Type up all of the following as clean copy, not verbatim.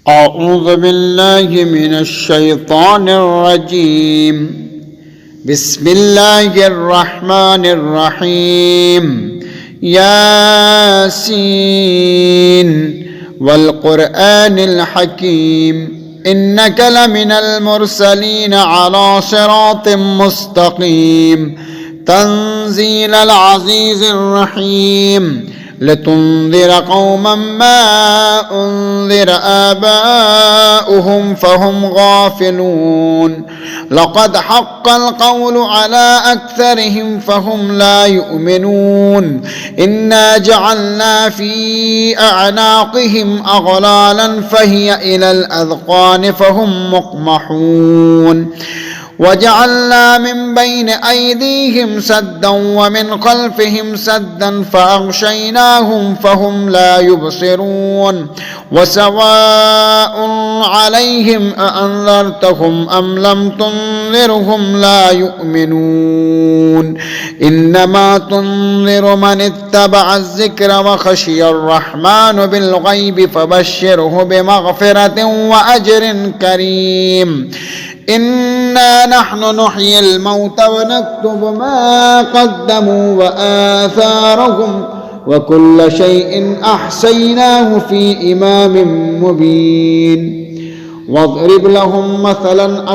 أعوذ بالله من الشيطان الرجيم. بسم الله الرحمن الرحيم. ياسين والقرآن الحكيم إنك لمن المرسلين على صراط مستقيم تنزيل العزيز الرحيم لتنذر قوما ما أنذر آباؤهم فهم غافلون لقد حق القول على أكثرهم فهم لا يؤمنون إنا جعلنا في أعناقهم أغلالا فهي إلى الأذقان فهم مقمحون وجعلنا من بين أيديهم سدا ومن خلفهم سدا فأغشيناهم فهم لا يبصرون وسواء عليهم أأنذرتهم أم لم تنذرهم لا يؤمنون إنما تنذر من اتبع الذكر وخشي الرحمن بالغيب فبشره بمغفرة وأجر كريم إنا نحن نحيي الموتى ونكتب ما قدموا وآثارهم وكل شيء أحصيناه في إمام مبين واضرب لهم مثلا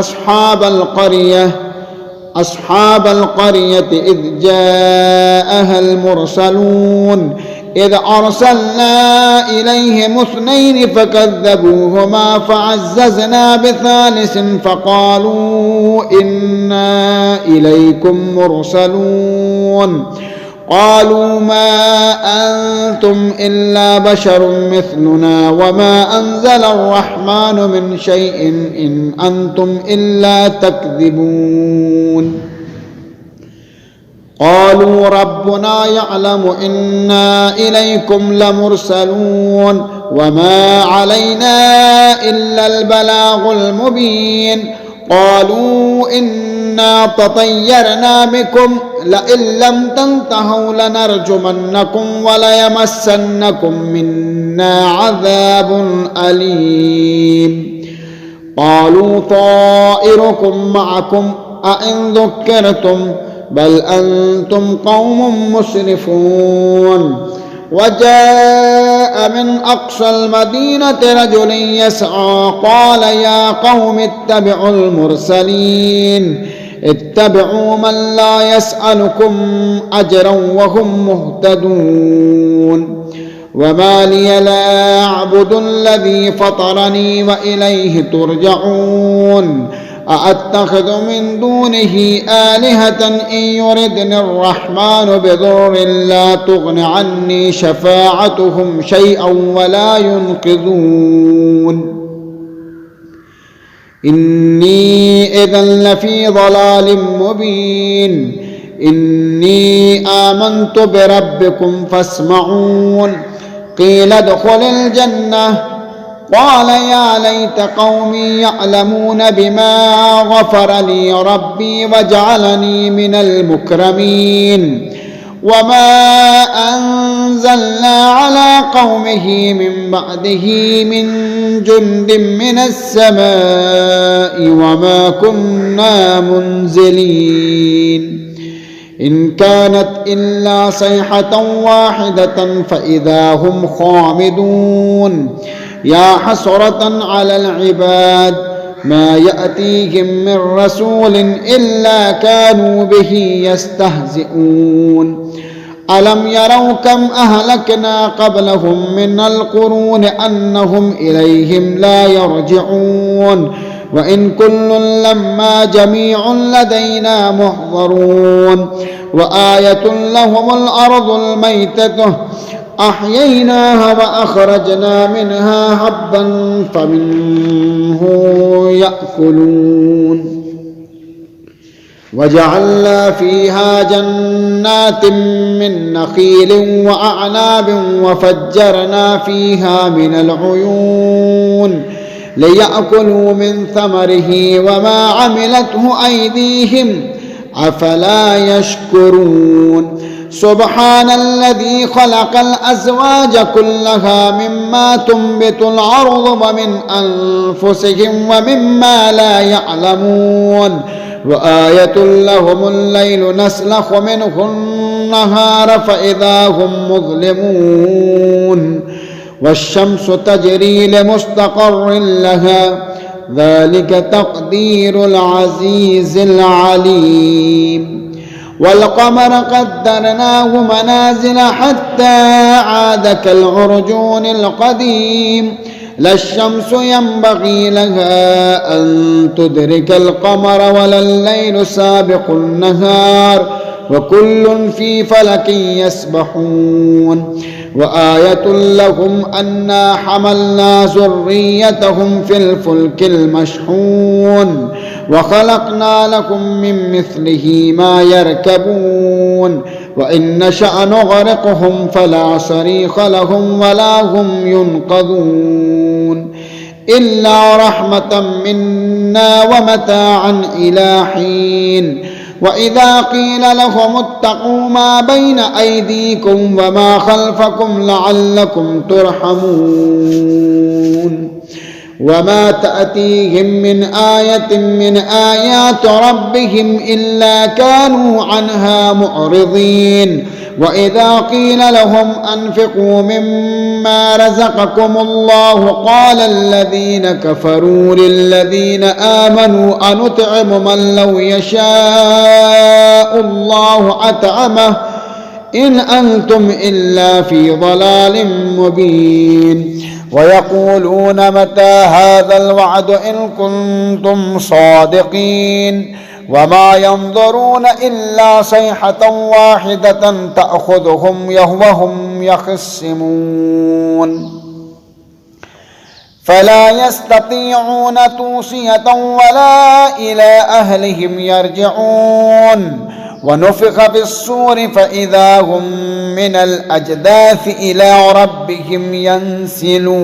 أصحاب القرية إذ جاءها المرسلون إذ أرسلنا إليهم 2 فكذبوهما فعززنا بثالث فقالوا إنا إليكم مرسلون قالوا ما أنتم إلا بشر مثلنا وما أنزل الرحمن من شيء إن أنتم إلا تكذبون قالوا ربنا يعلم إنا إليكم لمرسلون وما علينا إلا البلاغ المبين قالوا إنا تطيرنا بكم لئن لم تنتهوا لنرجمنكم وليمسنكم منا عذاب أليم قالوا طائركم معكم أئن ذكرتم بل أنتم قوم مسرفون وجاء من أقصى المدينة رجل يسعى قال يا قوم اتبعوا المرسلين اتبعوا من لا يسألكم أجرا وهم مهتدون وما لي لا أعبد الذي فطرني وإليه ترجعون أأتخذ من دونه آلهة إن يردني الرحمن بضر لا تغن عني شفاعتهم شيئا ولا ينقذون إني إذا لفي ضلال مبين إني آمنت بربكم فاسمعون قيل ادخل الجنة قال يا ليت قومي يعلمون بما غفر لي ربي وجعلني من المكرمين وما أنزلنا على قومه من بعده من جند من السماء وما كنا منزلين إن كانت إلا صيحة واحدة فإذا هم خامدون يا حسرة على العباد ما يأتيهم من رسول إلا كانوا به يستهزئون ألم يروا كم أهلكنا قبلهم من القرون أنهم إليهم لا يرجعون وإن كل لما جميع لدينا محضرون وآية لهم الأرض الميتة أحييناها وأخرجنا منها حبا فمنه يأكلون وجعلنا فيها جنات من نخيل وأعناب وفجرنا فيها من العيون ليأكلوا من ثمره وما عملته أيديهم أفلا يشكرون سبحان الذي خلق الأزواج كلها مما تنبت الأرض ومن أنفسهم ومما لا يعلمون وآية لهم الليل نسلخ منه النهار فإذا هم مظلمون والشمس تجري لمستقر لها ذلك تقدير العزيز العليم والقمر قدرناه منازل حتى عاد كالعرجون القديم لا الشمس ينبغي لها أن تدرك القمر ولا الليل سابق النهار وكل في فلك يسبحون وآية لهم أنا حملنا ذريتهم في الفلك المشحون وخلقنا لكم من مثله ما يركبون وإن نشأ نغرقهم فلا صريخ لهم ولا هم ينقذون إلا رحمة منا ومتاعا إلى حين وإذا قيل لهم اتقوا ما بين أيديكم وما خلفكم لعلكم ترحمون وما تأتيهم من آية من آيات ربهم إلا كانوا عنها معرضين وإذا قيل لهم أنفقوا مما رزقكم الله قال الذين كفروا للذين آمنوا أنطعم من لو يشاء الله أطعمه إن أنتم إلا في ضلال مبين ويقولون متى هذا الوعد إن كنتم صادقين وما ينظرون إلا صيحة واحدة تأخذهم وهم يخصمون فلا يستطيعون توصية ولا إلى أهلهم يرجعون ونفخ في الصور فإذا هم من الأجداث إلى ربهم ينسلون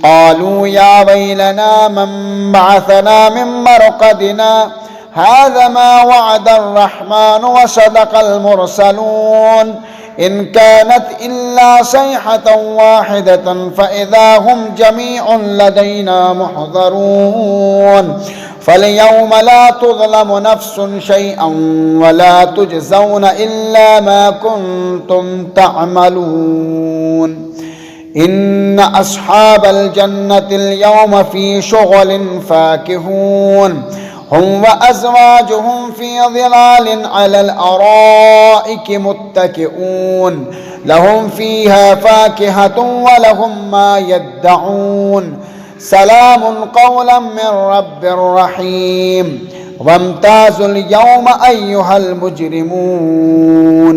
قالوا يا ويلنا من بعثنا من مرقدنا هذا ما وعد الرحمن وصدق المرسلون إن كانت إلا صيحة واحدة فإذا هم جميع لدينا محضرون فاليوم لا تظلم نفس شيئا ولا تجزون إلا ما كنتم تعملون إن أصحاب الجنة اليوم في شغل فاكهون هم وأزواجهم في ظلال على الأرائك متكئون لهم فيها فاكهة ولهم ما يدعون سلام قولا من رب رحيم وامتازوا اليوم أيها المجرمون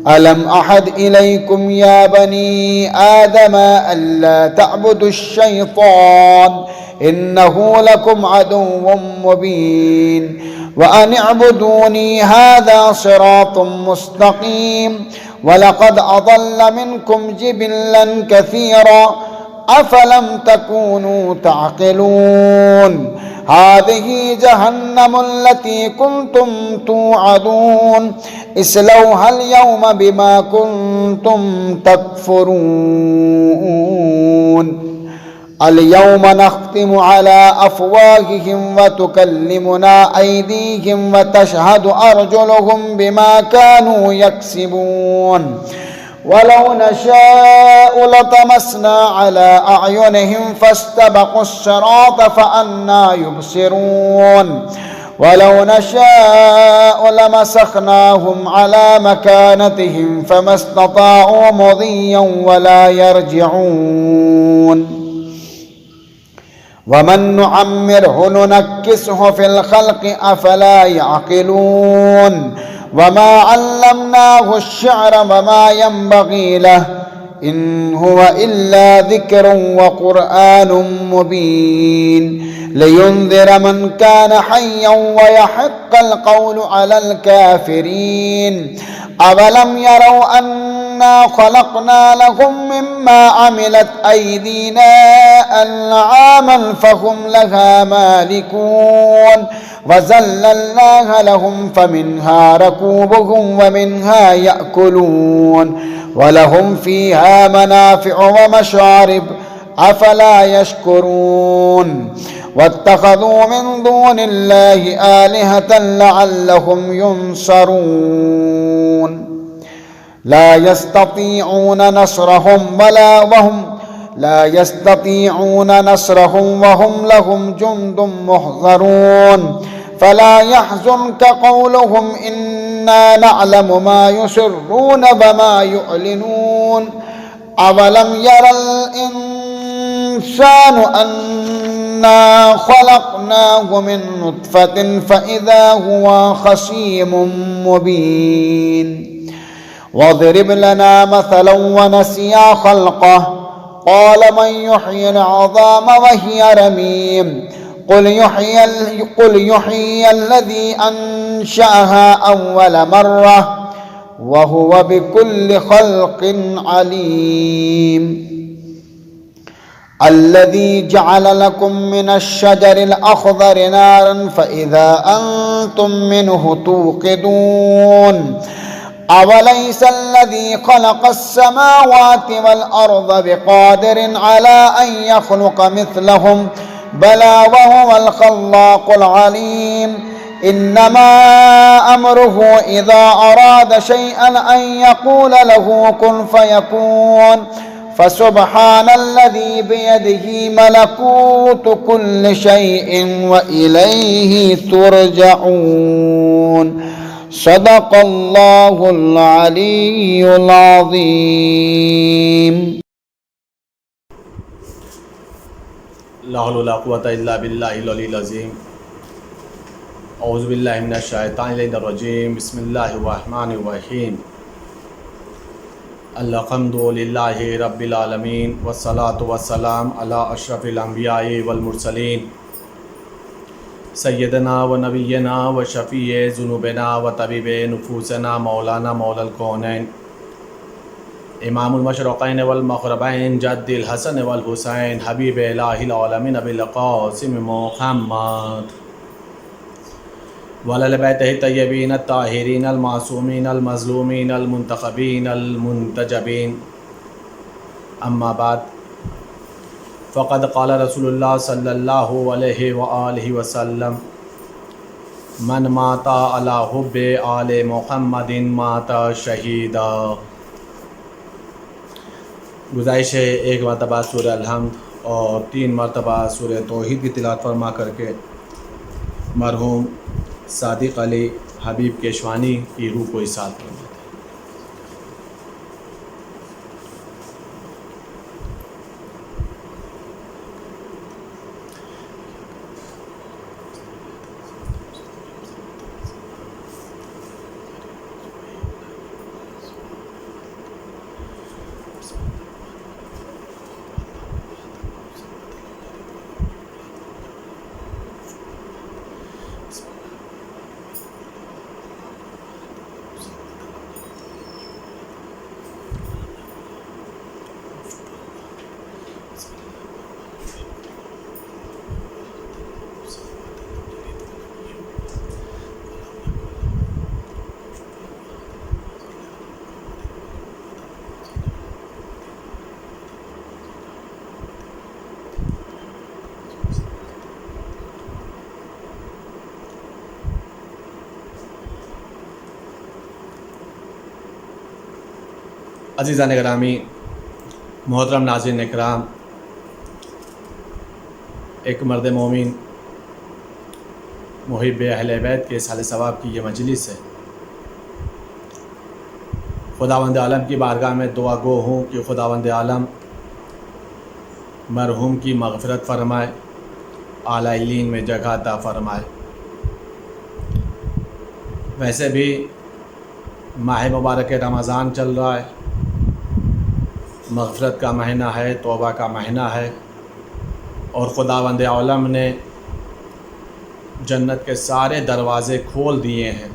ألم أحد إليكم يا بني آدم ألا تعبدوا الشيطان إنه لكم عدو مبين وأن اعبدوني هذا صراط مستقيم ولقد أضل منكم جبلا كثيرا أفلم تكونوا تعقلون هذه جهنم التي كنتم توعدون اصلوها اليوم بما كنتم تكفرون اليوم نختم على أفواههم وتكلمنا أيديهم وتشهد أرجلهم بما كانوا يكسبون ولو نشاء لطمسنا على أعينهم فاستبقوا الصراط فأنى يبصرون ولو نشاء لمسخناهم على مكانتهم فما استطاعوا مضيا ولا يرجعون ومن نعمره ننكسه في الخلق أفلا يعقلون وما علمناه الشعر وما ينبغي له إن هو إلا ذكر وقرآن مبين لينذر من كان حيا ويحق القول على الكافرين أولم يروا أن إنا خلقنا لهم مما عملت أيدينا أنعاما فهم لها مالكون وذللناها لهم فمنها ركوبهم ومنها يأكلون ولهم فيها منافع ومشارب أفلا يشكرون واتخذوا من دون الله آلهة لعلهم ينصرون لا يستطيعون نصرهم وهم لهم جند محضرون فلا يحزنك قولهم إنا نعلم ما يسرون وما يعلنون أولم ير الإنسان أنا خلقناه من نطفة فإذا هو خصيم مبين واضرب لنا مثلا ونسيا خلقه قال من يحيي العظام وهي رميم قل يحيي الذي أنشأها أول مرة وهو بكل خلق عليم الذي جعل لكم من الشجر الأخضر نارا فإذا أنتم منه توقدون أوليس الذي خلق السماوات والأرض بقادر على أن يخلق مثلهم بلى وهو الخلاق العليم إنما أمره إذا أراد شيئا أن يقول له كن فيكون فسبحان الذي بيده ملكوت كل شيء وإليه ترجعون صدق الله العلي العظيم. لا حول ولا قوة إلا بالله العلي العظيم. أعوذ بالله من الشيطان الرجيم. بسم الله الرحمن الرحيم. الحمد لله رب العالمين والصلاة والسلام على أشرف الأنبياء والمرسلين سيدنا ونبينا وشفيع ذنوبنا وطبيب نفوسنا مولانا مولا الكونين امام المشرقين والمغربين جد الحسن والحسين حبيب إله العالمين أبي القاسم محمد وعلى بيته الطيبين الطاهرين المعصومين المظلومين المنتخبين المنتجبين أما بعد فقد قال رسول الله صلى الله عليه وآله وسلم من مات على حب آل محمد مات شہیدا. گزارش ہے ایک مرتبہ سورہ الحمد اور 3 مرتبہ سورہ توحید کی تلاوت فرما کر کے مرحوم صادق علی حبیب کیشوانی کی روح کو احساس کرنا. عزیزان گرامی، محترم ناظرین اکرام، ایک مرد مومن محب اہل بیت کے سال ثواب کی یہ مجلس ہے. خداوند عالم کی بارگاہ میں دعا گو ہوں کہ خداوند عالم مرحوم کی مغفرت فرمائے، اعلیٰ علین میں جگہ عطا فرمائے. ویسے بھی ماہ مبارک رمضان چل رہا ہے، مغفرت کا مہینہ ہے، توبہ کا مہینہ ہے، اور خداوند عالم نے جنت کے سارے دروازے کھول دیے ہیں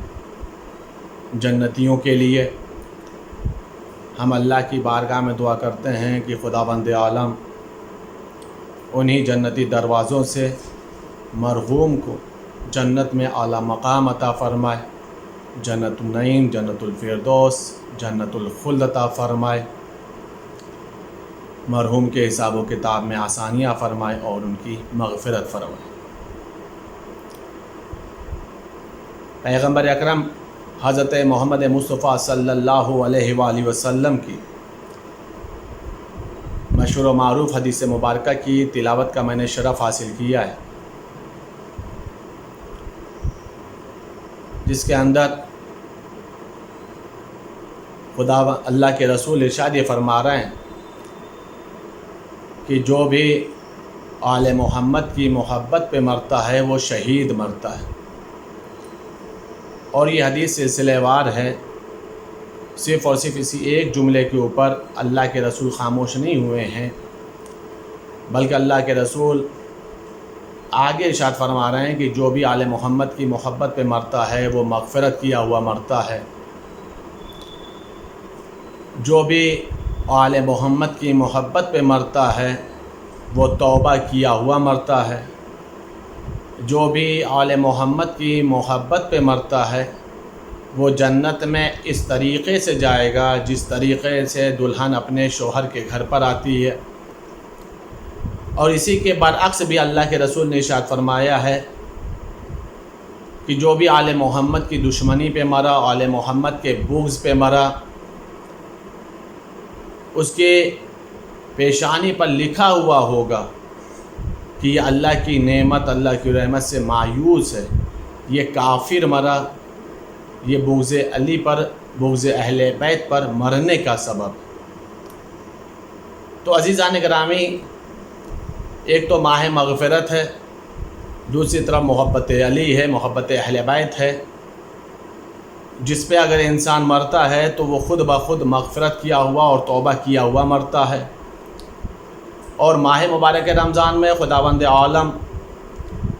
جنتیوں کے لیے. ہم اللہ کی بارگاہ میں دعا کرتے ہیں کہ خداوند عالم انہی جنتی دروازوں سے مرحوم کو جنت میں اعلیٰ مقام عطا فرمائے، جنت النعیم، جنت الفردوس، جنت الخلد عطا فرمائے، مرحوم کے حساب و کتاب میں آسانیاں فرمائے اور ان کی مغفرت فرمائے۔ پیغمبر اکرم حضرت محمد مصطفیٰ صلی اللہ علیہ وآلہ وسلم کی مشہور و معروف حدیث مبارکہ کی تلاوت کا میں نے شرف حاصل کیا ہے، جس کے اندر خدا اللہ کے رسول ارشاد یہ فرما رہے ہیں کہ جو بھی آل محمد کی محبت پہ مرتا ہے وہ شہید مرتا ہے۔ اور یہ حدیث سلسلہ وار ہے، صرف اور صرف اسی ایک جملے کے اوپر اللہ کے رسول خاموش نہیں ہوئے ہیں، بلکہ اللہ کے رسول آگے ارشاد فرما رہے ہیں کہ جو بھی آل محمد کی محبت پہ مرتا ہے وہ مغفرت کیا ہوا مرتا ہے، جو بھی آل محمد کی محبت پہ مرتا ہے وہ توبہ کیا ہوا مرتا ہے، جو بھی آل محمد کی محبت پہ مرتا ہے وہ جنت میں اس طریقے سے جائے گا جس طریقے سے دلہن اپنے شوہر کے گھر پر آتی ہے۔ اور اسی کے برعکس بھی اللہ کے رسول نے ارشاد فرمایا ہے کہ جو بھی آل محمد کی دشمنی پہ مرا، آل محمد کے بغض پہ مرا، اس کے پیشانی پر لکھا ہوا ہوگا کہ یہ اللہ کی نعمت، اللہ کی رحمت سے مایوس ہے، یہ کافر مرا، یہ بغض علی پر، بغض اہل بیت پر مرنے کا سبب۔ تو عزیزان گرامی، ایک تو ماہ مغفرت ہے، دوسری طرف محبت علی ہے، محبت اہل بیت ہے، جس پہ اگر انسان مرتا ہے تو وہ خود بخود مغفرت کیا ہوا اور توبہ کیا ہوا مرتا ہے۔ اور ماہ مبارک رمضان میں خداوند عالم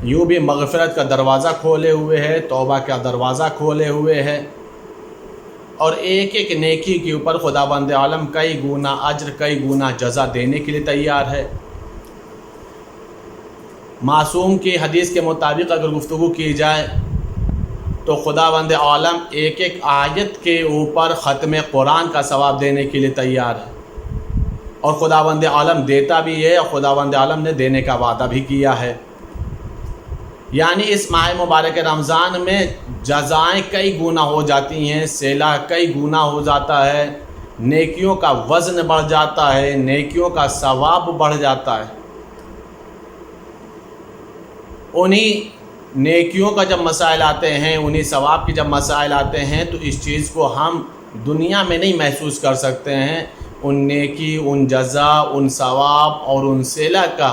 یوں بھی مغفرت کا دروازہ کھولے ہوئے ہے، توبہ کا دروازہ کھولے ہوئے ہے، اور ایک ایک نیکی کے اوپر خداوند عالم کئی گنا اجر، کئی گنا جزا دینے کے لیے تیار ہے۔ معصوم کی حدیث کے مطابق اگر گفتگو کی جائے تو خداوند عالم ایک ایک آیت کے اوپر ختم قرآن کا ثواب دینے کے لیے تیار ہے، اور خداوند عالم دیتا بھی ہے، اور خداوند عالم نے دینے کا وعدہ بھی کیا ہے۔ یعنی اس ماہ مبارک رمضان میں جزائیں کئی گنا ہو جاتی ہیں، صلہ کئی گنا ہو جاتا ہے، نیکیوں کا وزن بڑھ جاتا ہے، نیکیوں کا ثواب بڑھ جاتا ہے۔ انہی نیکیوں کا جب مسائل آتے ہیں، انہی ثواب کے جب مسائل آتے ہیں تو اس چیز کو ہم دنیا میں نہیں محسوس کر سکتے ہیں۔ ان نیکی، ان جزا، ان ثواب اور ان صلہ کا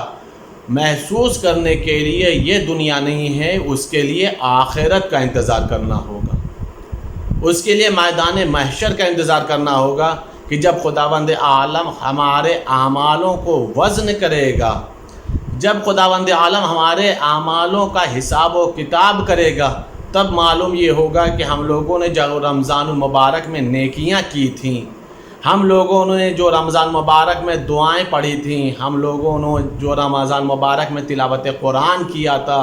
محسوس کرنے کے لیے یہ دنیا نہیں ہے، اس کے لیے آخرت کا انتظار کرنا ہوگا، اس کے لیے میدان محشر کا انتظار کرنا ہوگا کہ جب خداوند عالم ہمارے اعمالوں کو وزن کرے گا، جب خداوند عالم ہمارے اعمالوں کا حساب و کتاب کرے گا، تب معلوم یہ ہوگا کہ ہم لوگوں نے جو رمضان المبارک میں نیکیاں کی تھیں، ہم لوگوں نے جو رمضان مبارک میں دعائیں پڑھی تھیں، ہم لوگوں نے جو رمضان مبارک میں تلاوت قرآن کیا تھا،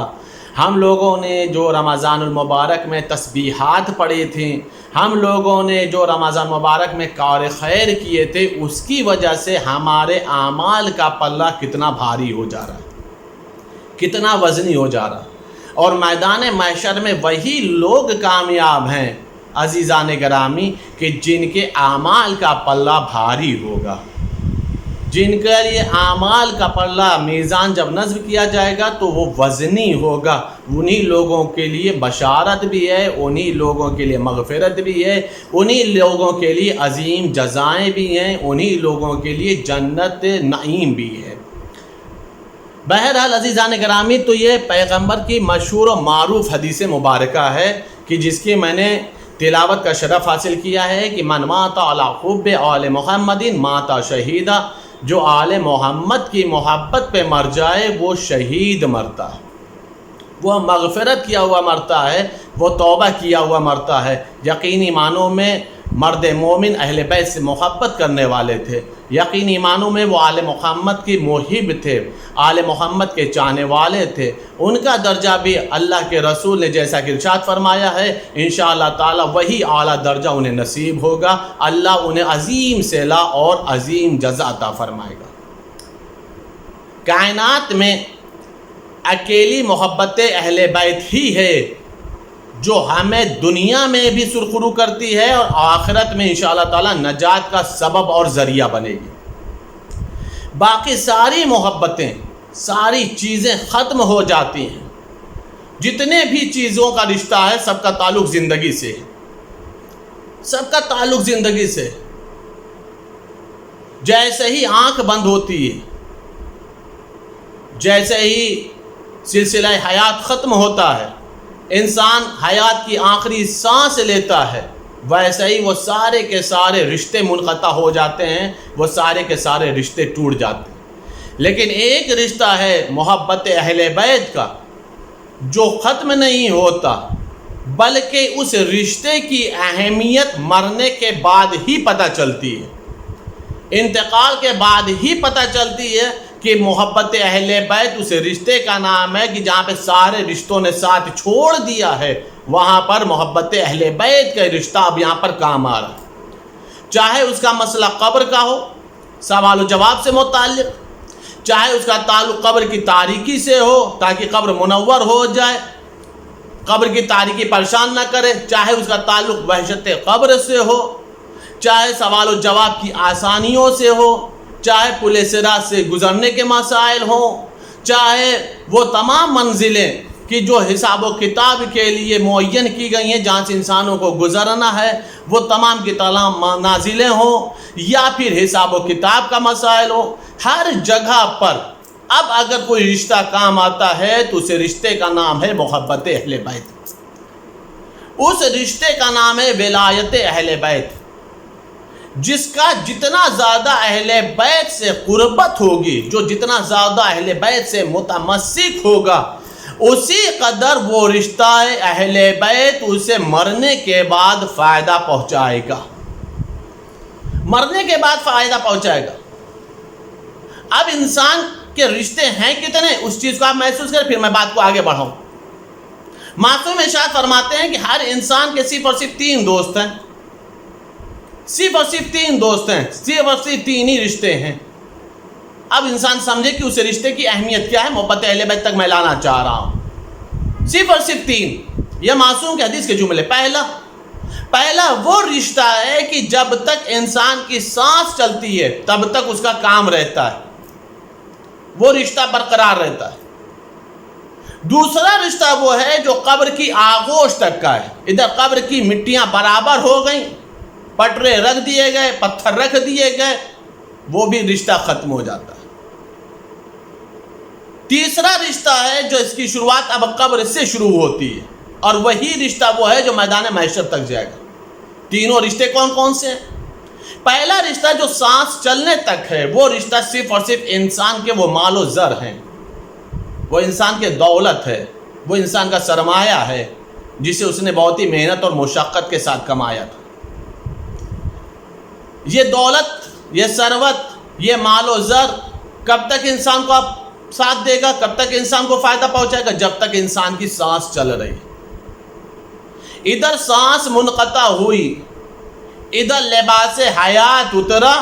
ہم لوگوں نے جو رمضان المبارک میں تسبیحات پڑھی تھیں، ہم لوگوں نے جو رمضان مبارک میں کار خیر کیے تھے، اس کی وجہ سے ہمارے اعمال کا پلہ کتنا بھاری ہو جا رہا ہے، کتنا وزنی ہو جا رہا ہے۔ اور میدان محشر میں وہی لوگ کامیاب ہیں عزیزان گرامی کہ جن کے اعمال کا پلہ بھاری ہوگا، جن کے لیے اعمال کا پلہ میزان جب نصب کیا جائے گا تو وہ وزنی ہوگا۔ انہی لوگوں کے لیے بشارت بھی ہے، انہی لوگوں کے لیے مغفرت بھی ہے، انہی لوگوں کے لیے عظیم جزائیں بھی ہیں، انہی لوگوں کے لیے جنت نعیم بھی ہے۔ بہرحال عزیزان گرامی، تو یہ پیغمبر کی مشہور و معروف حدیث مبارکہ ہے کہ جس کی میں نے تلاوت کا شرف حاصل کیا ہے کہ من مات علی حب آل محمد مات شہیدہ، جو آل محمد کی محبت پہ مر جائے وہ شہید مرتا ہے، وہ مغفرت کیا ہوا مرتا ہے، وہ توبہ کیا ہوا مرتا ہے۔ یقینی معنوں میں مرد مومن اہل بیت سے محبت کرنے والے تھے، یقینی معنوں میں وہ آل محمد کی محب تھے، آل محمد کے چاہنے والے تھے۔ ان کا درجہ بھی اللہ کے رسول نے جیسا کہ ارشاد فرمایا ہے انشاءاللہ تعالی وہی اعلیٰ درجہ انہیں نصیب ہوگا، اللہ انہیں عظیم صلہ اور عظیم جزا عطا فرمائے گا۔ کائنات میں اکیلی محبت اہل بیت ہی ہے جو ہمیں دنیا میں بھی سرخرو کرتی ہے اور آخرت میں انشاءاللہ تعالی نجات کا سبب اور ذریعہ بنے گی۔ باقی ساری محبتیں، ساری چیزیں ختم ہو جاتی ہیں۔ جتنے بھی چیزوں کا رشتہ ہے سب کا تعلق زندگی سے ہے، سب کا تعلق زندگی سے۔ جیسے ہی آنکھ بند ہوتی ہے، جیسے ہی سلسلہ حیات ختم ہوتا ہے، انسان حیات کی آخری سانس لیتا ہے، ویسے ہی وہ سارے کے سارے رشتے منقطع ہو جاتے ہیں، وہ سارے کے سارے رشتے ٹوٹ جاتے ہیں۔ لیکن ایک رشتہ ہے محبت اہل بیت کا جو ختم نہیں ہوتا، بلکہ اس رشتے کی اہمیت مرنے کے بعد ہی پتہ چلتی ہے، انتقال کے بعد ہی پتہ چلتی ہے کہ محبت اہل بیت اس رشتے کا نام ہے کہ جہاں پہ سارے رشتوں نے ساتھ چھوڑ دیا ہے، وہاں پر محبت اہل بیت کا رشتہ اب یہاں پر کام آ رہا ہے۔ چاہے اس کا مسئلہ قبر کا ہو، سوال و جواب سے متعلق، چاہے اس کا تعلق قبر کی تاریکی سے ہو تاکہ قبر منور ہو جائے، قبر کی تاریکی پریشان نہ کرے، چاہے اس کا تعلق وحشت قبر سے ہو، چاہے سوال و جواب کی آسانیوں سے ہو، چاہے پل صراط سے گزرنے کے مسائل ہوں، چاہے وہ تمام منزلیں کہ جو حساب و کتاب کے لیے معین کی گئی ہیں جہاں سے انسانوں کو گزرنا ہے، وہ تمام کی تمام نازلیں ہوں، یا پھر حساب و کتاب کا مسائل ہو، ہر جگہ پر اب اگر کوئی رشتہ کام آتا ہے تو اس رشتے کا نام ہے محبت اہل بیت، اس رشتے کا نام ہے ولایت اہل بیت، جس کا جتنا زیادہ اہل بیت سے قربت ہوگی، جو جتنا زیادہ اہل بیت سے متمسک ہوگا، اسی قدر وہ رشتہ اہل بیت اسے مرنے کے بعد فائدہ پہنچائے گا، مرنے کے بعد فائدہ پہنچائے گا۔ اب انسان کے رشتے ہیں کتنے، اس چیز کو آپ محسوس کریں، پھر میں بات کو آگے بڑھاؤں۔ معصوم ارشاد فرماتے ہیں کہ ہر انسان کے صرف اور صرف 3 دوست ہیں، صرف اور صرف 3 دوست ہیں، صرف اور صرف 3 ہی رشتے ہیں۔ اب انسان سمجھے کہ اس رشتے کی اہمیت کیا ہے، محبت اہل بیت تک میں لانا چاہ رہا ہوں۔ صرف اور صرف 3، یہ معصوم کے حدیث کے جملے۔ پہلا وہ رشتہ ہے کہ جب تک انسان کی سانس چلتی ہے تب تک اس کا کام رہتا ہے، وہ رشتہ برقرار رہتا ہے۔ دوسرا رشتہ وہ ہے جو قبر کی آغوش تک کا ہے، ادھر قبر کی مٹیاں برابر ہو گئیں، پٹرے رکھ دیے گئے، پتھر رکھ دیے گئے، وہ بھی رشتہ ختم ہو جاتا ہے۔ تیسرا رشتہ ہے جو اس کی شروعات اب قبر سے شروع ہوتی ہے، اور وہی رشتہ وہ ہے جو میدان محشر تک جائے گا۔ تینوں رشتے کون کون سے ہیں؟ پہلا رشتہ جو سانس چلنے تک ہے، وہ رشتہ صرف اور صرف انسان کے وہ مال و زر ہیں، وہ انسان کے دولت ہے، وہ انسان کا سرمایہ ہے جسے اس نے بہت ہی محنت اور مشقت کے ساتھ کمایا تھا۔ یہ دولت، یہ ثروت، یہ مال و زر کب تک انسان کو ساتھ دے گا، کب تک انسان کو فائدہ پہنچائے گا؟ جب تک انسان کی سانس چل رہی۔ ادھر سانس منقطع ہوئی، ادھر لباس حیات اترا،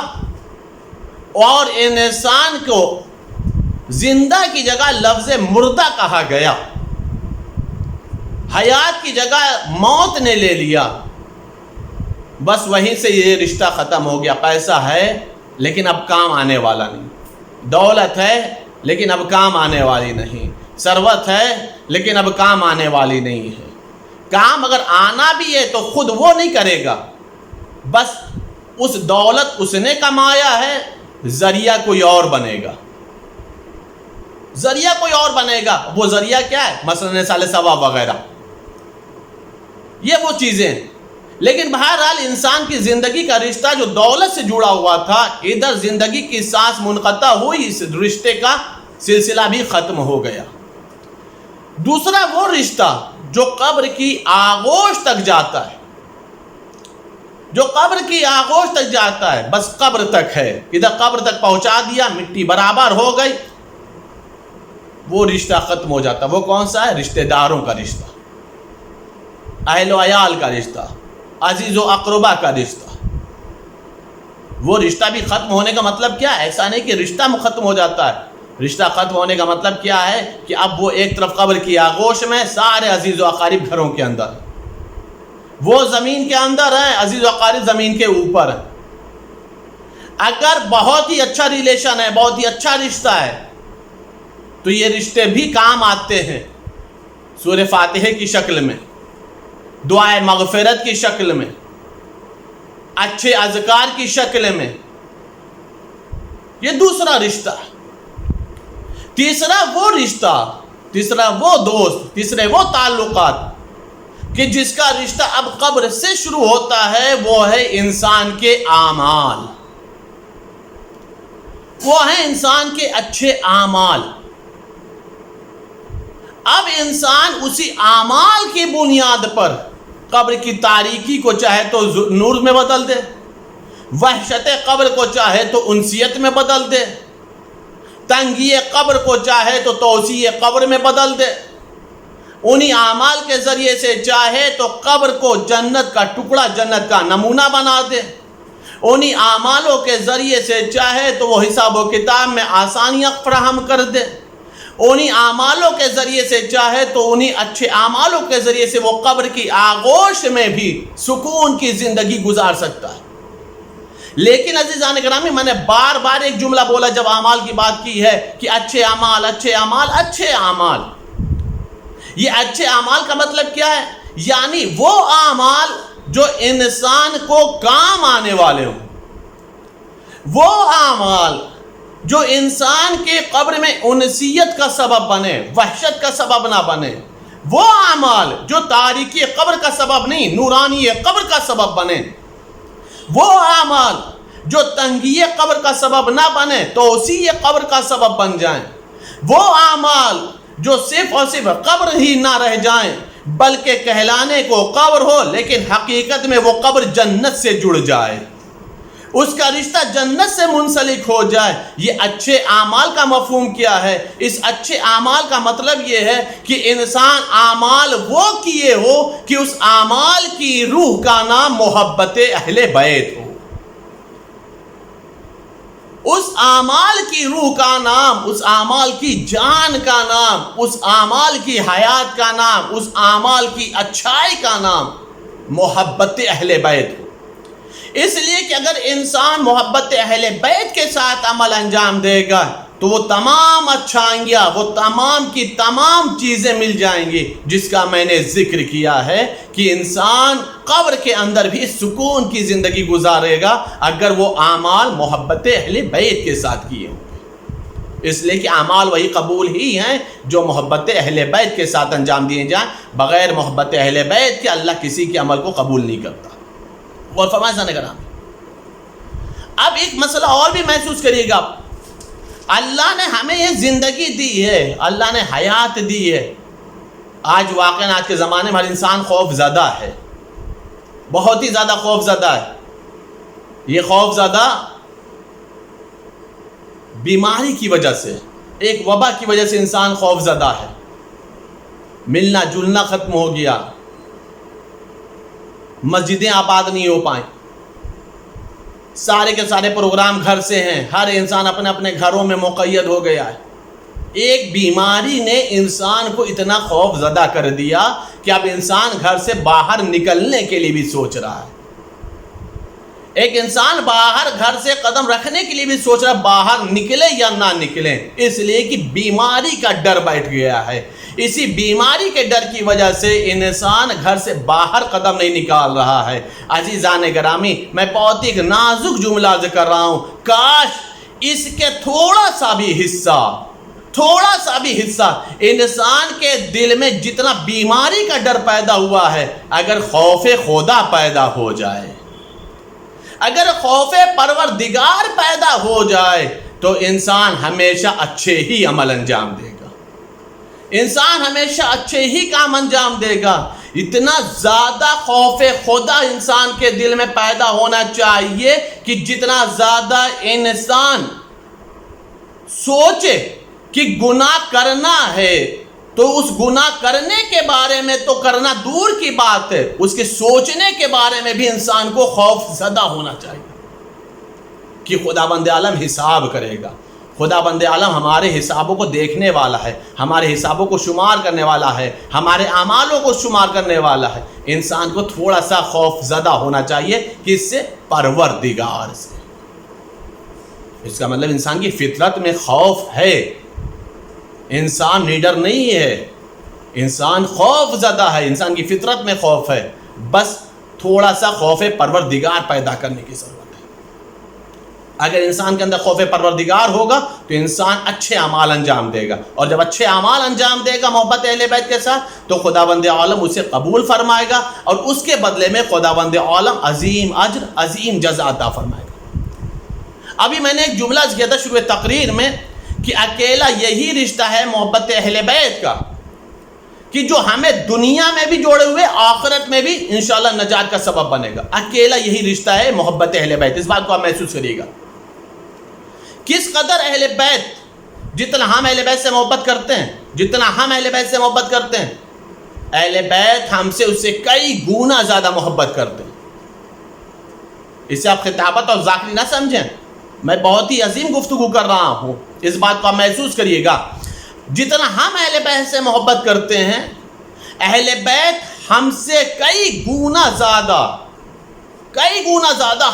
اور انسان کو زندہ کی جگہ لفظ مردہ کہا گیا، حیات کی جگہ موت نے لے لیا، بس وہیں سے یہ رشتہ ختم ہو گیا۔ پیسہ ہے لیکن اب کام آنے والا نہیں، دولت ہے لیکن اب کام آنے والی نہیں، ثروت ہے لیکن اب کام آنے والی نہیں ہے۔ کام اگر آنا بھی ہے تو خود وہ نہیں کرے گا، بس اس دولت اس نے کمایا ہے، ذریعہ کوئی اور بنے گا، ذریعہ کوئی اور بنے گا۔ وہ ذریعہ کیا ہے؟ مثلاً سال ثواب وغیرہ، یہ وہ چیزیں۔ لیکن بہرحال انسان کی زندگی کا رشتہ جو دولت سے جڑا ہوا تھا، ادھر زندگی کی سانس منقطع ہوئی، اس رشتے کا سلسلہ بھی ختم ہو گیا۔ دوسرا وہ رشتہ جو قبر کی آغوش تک جاتا ہے، جو قبر کی آغوش تک جاتا ہے، بس قبر تک ہے، ادھر قبر تک پہنچا دیا، مٹی برابر ہو گئی، وہ رشتہ ختم ہو جاتا ہے۔ وہ کون سا ہے؟ رشتہ داروں کا رشتہ، اہل و عیال کا رشتہ، عزیز و اقربا کا رشتہ۔ وہ رشتہ بھی ختم ہونے کا مطلب کیا ہے؟ ایسا نہیں کہ رشتہ ختم ہو جاتا ہے، رشتہ ختم ہونے کا مطلب کیا ہے کہ اب وہ ایک طرف قبر کی آغوش میں، سارے عزیز و اقارب گھروں کے اندر، وہ زمین کے اندر ہیں، عزیز و اقارب زمین کے اوپر ہیں۔ اگر بہت ہی اچھا ریلیشن ہے، بہت ہی اچھا رشتہ ہے، تو یہ رشتے بھی کام آتے ہیں، سورہ فاتحہ کی شکل میں، دعائے مغفرت کی شکل میں، اچھے اذکار کی شکل میں۔ یہ دوسرا رشتہ ہے۔ تیسرا وہ رشتہ، تیسرا وہ دوست، تیسرے وہ تعلقات کہ جس کا رشتہ اب قبر سے شروع ہوتا ہے، وہ ہے انسان کے اعمال، وہ ہے انسان کے اچھے اعمال۔ اب انسان اسی اعمال کی بنیاد پر قبر کی تاریکی کو چاہے تو نور میں بدل دے، وحشت قبر کو چاہے تو انسیت میں بدل دے، تنگی قبر کو چاہے تو توسیع قبر میں بدل دے، انہی اعمال کے ذریعے سے چاہے تو قبر کو جنت کا ٹکڑا، جنت کا نمونہ بنا دے، انہی اعمالوں کے ذریعے سے چاہے تو وہ حساب و کتاب میں آسانیاں فراہم کر دے، انہی اعمالوں کے ذریعے سے چاہے تو انہی اچھے اعمالوں کے ذریعے سے وہ قبر کی آغوش میں بھی سکون کی زندگی گزار سکتا ہے۔ لیکن عزیزان گرامی، میں نے بار بار ایک جملہ بولا جب اعمال کی بات کی ہے کہ اچھے اعمال، اچھے اعمال، اچھے اعمال۔ یہ اچھے اعمال کا مطلب کیا ہے؟ یعنی وہ اعمال جو انسان کو کام آنے والے ہوں، وہ اعمال جو انسان کے قبر میں انسیت کا سبب بنے، وحشت کا سبب نہ بنے، وہ اعمال جو تاریکی قبر کا سبب نہیں، نورانی قبر کا سبب بنے، وہ اعمال جو تنگی قبر کا سبب نہ بنے، توسیع قبر کا سبب بن جائیں، وہ اعمال جو صرف اور صرف قبر ہی نہ رہ جائیں بلکہ کہلانے کو قبر ہو لیکن حقیقت میں وہ قبر جنت سے جڑ جائے، اس کا رشتہ جنت سے منسلک ہو جائے۔ یہ اچھے اعمال کا مفہوم کیا ہے؟ اس اچھے اعمال کا مطلب یہ ہے کہ انسان اعمال وہ کیے ہو کہ اس اعمال کی روح کا نام محبت اہل بیت ہو، اس اعمال کی روح کا نام، اس اعمال کی جان کا نام، اس اعمال کی حیات کا نام، اس اعمال کی اچھائی کا نام محبت اہل بیت ہو۔ اس لیے کہ اگر انسان محبت اہل بیت کے ساتھ عمل انجام دے گا تو وہ تمام اچھائیاں، وہ تمام کی تمام چیزیں مل جائیں گی جس کا میں نے ذکر کیا ہے کہ انسان قبر کے اندر بھی سکون کی زندگی گزارے گا اگر وہ اعمال محبت اہل بیت کے ساتھ کیے ہوں۔ اس لیے کہ اعمال وہی قبول ہی ہیں جو محبت اہل بیت کے ساتھ انجام دیے جائیں، بغیر محبت اہل بیت کے اللہ کسی کے عمل کو قبول نہیں کرتا۔ اور فرمائے اب ایک مسئلہ اور بھی محسوس کریے گا، اللہ نے ہمیں یہ زندگی دی ہے، اللہ نے حیات دی ہے۔ آج واقعاً آج کے زمانے میں ہر انسان خوف زدہ ہے، بہت ہی زیادہ خوف زدہ ہے۔ یہ خوف زدہ بیماری کی وجہ سے، ایک وبا کی وجہ سے انسان خوف زدہ ہے۔ ملنا جلنا ختم ہو گیا، مسجدیں آباد نہیں ہو پائیں، سارے کے سارے پروگرام گھر سے ہیں، ہر انسان اپنے اپنے گھروں میں مقید ہو گیا ہے۔ ایک بیماری نے انسان کو اتنا خوف زدہ کر دیا کہ اب انسان گھر سے باہر نکلنے کے لیے بھی سوچ رہا ہے۔ ایک انسان باہر گھر سے قدم رکھنے کے لیے بھی سوچ رہا ہے باہر نکلے یا نہ نکلے، اس لیے کہ بیماری کا ڈر بیٹھ گیا ہے۔ اسی بیماری کے ڈر کی وجہ سے انسان گھر سے باہر قدم نہیں نکال رہا ہے۔ عزیزان گرامی، میں بہت ایک نازک جملہ ذکر کر رہا ہوں، کاش اس کے تھوڑا سا بھی حصہ انسان کے دل میں جتنا بیماری کا ڈر پیدا ہوا ہے، اگر خوف خدا پیدا ہو جائے، اگر خوف پروردگار پیدا ہو جائے تو انسان ہمیشہ اچھے ہی عمل انجام دے گا، انسان ہمیشہ اچھے ہی کام انجام دے گا۔ اتنا زیادہ خوف خدا انسان کے دل میں پیدا ہونا چاہیے کہ جتنا زیادہ انسان سوچے کہ گناہ کرنا ہے تو اس گناہ کرنے کے بارے میں تو کرنا دور کی بات ہے، اس کے سوچنے کے بارے میں بھی انسان کو خوف زدہ ہونا چاہیے کہ خداوند عالم حساب کرے گا، خداوند عالم ہمارے حسابوں کو دیکھنے والا ہے، ہمارے حسابوں کو شمار کرنے والا ہے، ہمارے اعمالوں کو شمار کرنے والا ہے۔ انسان کو تھوڑا سا خوف زدہ ہونا چاہیے، کس سے؟ پروردگار سے۔ اس کا مطلب انسان کی فطرت میں خوف ہے، انسان نیڈر نہیں ہے، انسان خوف زدہ ہے، انسان کی فطرت میں خوف ہے، بس تھوڑا سا خوف پروردگار پیدا کرنے کی ضرورت ہے۔ اگر انسان کے اندر خوف پروردگار ہوگا تو انسان اچھے اعمال انجام دے گا، اور جب اچھے اعمال انجام دے گا محبت اہل بیت کے ساتھ تو خداوند عالم اسے قبول فرمائے گا، اور اس کے بدلے میں خداوند عالم عظیم اجر، عظیم جزا عطا فرمائے گا۔ ابھی میں نے ایک جملہ کیا تھا شروع تقریر میں کہ اکیلا یہی رشتہ ہے محبت اہل بیت کا کہ جو ہمیں دنیا میں بھی جوڑے ہوئے آخرت میں بھی انشاءاللہ نجات کا سبب بنے گا۔ اکیلا یہی رشتہ ہے محبت اہل بیت، اس بات کو آپ محسوس کریے گا۔ کس قدر اہل بیت، جتنا ہم اہل بیت سے محبت کرتے ہیں، جتنا ہم اہل بیت سے محبت کرتے ہیں، اہل بیت ہم سے اس سے کئی گنا زیادہ محبت کرتے ہیں۔ اسے آپ خطابت اور ذاکری نہ سمجھیں، میں بہت ہی عظیم گفتگو کر رہا ہوں، اس بات کو آپ محسوس کریے گا۔ جتنا ہم اہل بیت سے محبت کرتے ہیں، اہل بیت ہم سے کئی گنا زیادہ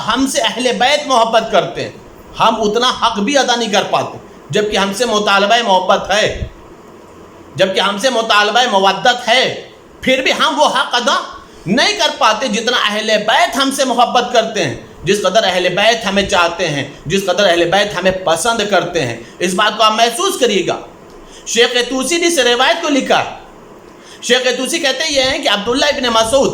ہم سے اہل بیت محبت کرتے ہیں۔ ہم اتنا حق بھی ادا نہیں کر پاتے، جبکہ ہم سے مطالبہ محبت ہے، جبکہ ہم سے مطالبہ مودت ہے، پھر بھی ہم وہ حق ادا نہیں کر پاتے جتنا اہل بیت ہم سے محبت کرتے ہیں، جس قدر اہل بیت ہمیں چاہتے ہیں، جس قدر اہل بیت ہمیں پسند کرتے ہیں۔ اس بات کو آپ محسوس کریے گا۔ شیخ توسی نے اس روایت کو لکھا ہے۔ شیخ توسی کہتے یہ ہیں کہ عبداللہ ابن مسعود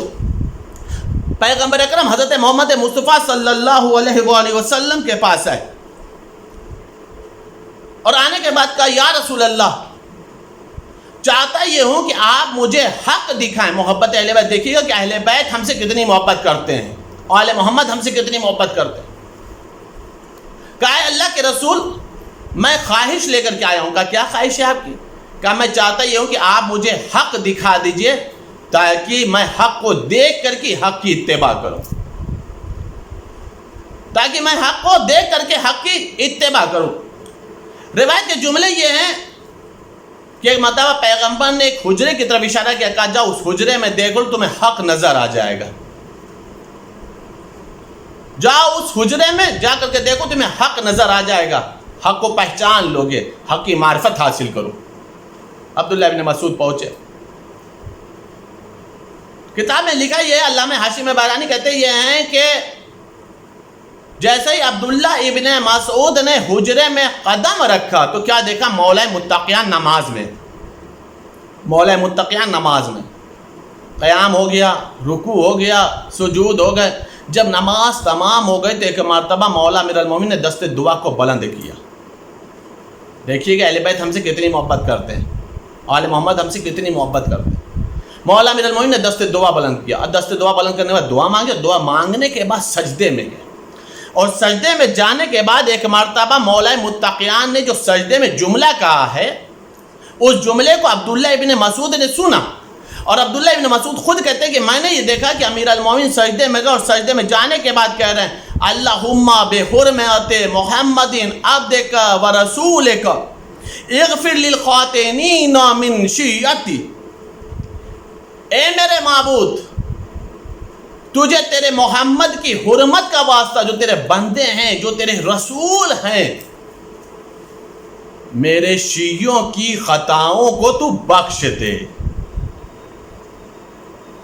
پیغمبر اکرم حضرت محمد مصطفیٰ صلی اللہ علیہ وآلہ وسلم کے پاس آئے، اور آنے کے بعد کہا یا رسول اللہ، چاہتا یہ ہوں کہ آپ مجھے حق دکھائیں محبت اہل بیت۔ دیکھیے گا کہ اہل بیت ہم سے کتنی محبت کرتے ہیں، آل محمد ہم سے کتنی محبت کرتے ہیں۔ کہا ہے اللہ کے رسول، میں خواہش لے کر کے آیا ہوں۔ کہا کیا خواہش ہے آپ کی؟ کہا میں چاہتا یہ ہوں کہ آپ مجھے حق دکھا دیجئے تاکہ میں حق کو دیکھ کر کے حق کی اتباع کروں، تاکہ میں حق کو دیکھ کر کے حق کی اتباع کروں۔ روایت کے جملے یہ ہیں کہ ایک مرتبہ پیغمبر نے ایک حجرے کی طرف اشارہ کیا، کہا جاؤ اس حجرے میں دیکھو تمہیں حق نظر آ جائے گا، جاؤ اس حجرے میں جا کر کے دیکھو تمہیں حق نظر آ جائے گا، حق کو پہچان لو گے، حق کی معرفت حاصل کرو۔ عبداللہ ابن مسعود پہنچے۔ کتاب میں لکھا یہ ہے، علامہ حاشم بارانی کہتے یہ ہیں کہ جیسے ہی عبداللہ ابن مسعود نے حجرے میں قدم رکھا تو کیا دیکھا؟ مولا متقیان نماز میں، مولا متقیان نماز میں قیام ہو گیا، رکوع ہو گیا، سجود ہو گئے۔ جب نماز تمام ہو گئی تو ایک مرتبہ مولا امیر المومنین نے دست دعا کو بلند کیا۔ دیکھیے کہ اہل بیت ہم سے کتنی محبت کرتے ہیں، آل محمد ہم سے کتنی محبت کرتے ہیں۔ مولا امیر المومنین نے دست دعا بلند کیا، اور دست دعا بلند کرنے کے بعد دعا مانگی، دعا مانگنے کے بعد سجدے میں گئے، اور سجدے میں جانے کے بعد ایک مرتبہ مولا متقیان نے جو سجدے میں جملہ کہا ہے، اس جملے کو عبداللہ ابن مسعود نے سنا، اور عبداللہ ابن مسعود خود کہتے ہیں کہ میں نے یہ دیکھا کہ امیر المومنین سجدے میں گئے، اور سجدے میں جانے کے بعد کہہ رہے ہیں اللہم بحرمت محمد عبدک و رسولک اغفر للخاطئین من شیعتی۔ اے میرے معبود، تجھے تیرے محمد کی حرمت کا واسطہ، جو تیرے بندے ہیں، جو تیرے رسول ہیں، میرے شیعوں کی خطاؤں کو تو بخش دے۔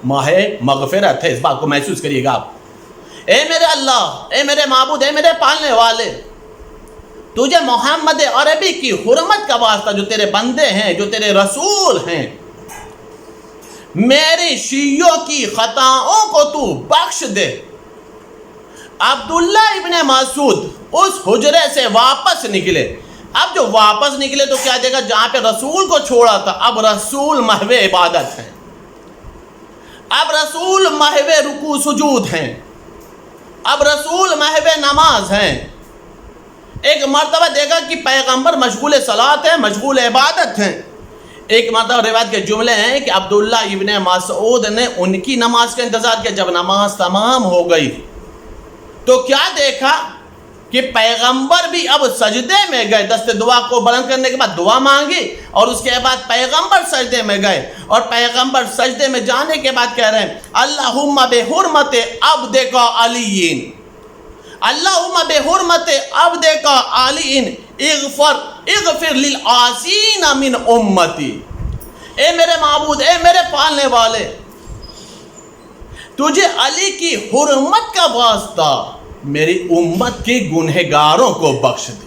ماہ مغفرت ہے، اس بات کو محسوس کریے گا آپ۔ اے میرے اللہ، اے میرے معبود، اے میرے پالنے والے، تجھے محمد عربی کی حرمت کا واسطہ، جو تیرے بندے ہیں، جو تیرے رسول ہیں، میرے شیعوں کی خطاؤں کو تو بخش دے۔ عبداللہ ابن مسعود اس حجرے سے واپس نکلے۔ اب جو واپس نکلے تو کیا دیکھا؟ جہاں پہ رسول کو چھوڑا تھا اب رسول محو عبادت ہیں، اب رسول محو رکوع سجود ہیں، اب رسول محو نماز ہیں۔ ایک مرتبہ دیکھا کہ پیغمبر مشغول صلاۃ ہیں، مشغول عبادت ہیں۔ ایک مرتبہ روایت کے جملے ہیں کہ عبداللہ ابن مسعود نے ان کی نماز کا انتظار کیا۔ جب نماز تمام ہو گئی تو کیا دیکھا کہ پیغمبر بھی اب سجدے میں گئے، دست دعا کو بلند کرنے کے بعد دعا مانگی، اور اس کے بعد پیغمبر سجدے میں گئے، اور پیغمبر سجدے میں جانے کے بعد کہہ رہے ہیں اللہم بحرمت عبدک علی، اللہم بحرمت عبدک علی اغفر للعاصین من امتی۔ اے میرے معبود، اے میرے پالنے والے، تجھے علی کی حرمت کا واسطہ میری امت کے گنہگاروں کو بخش دے،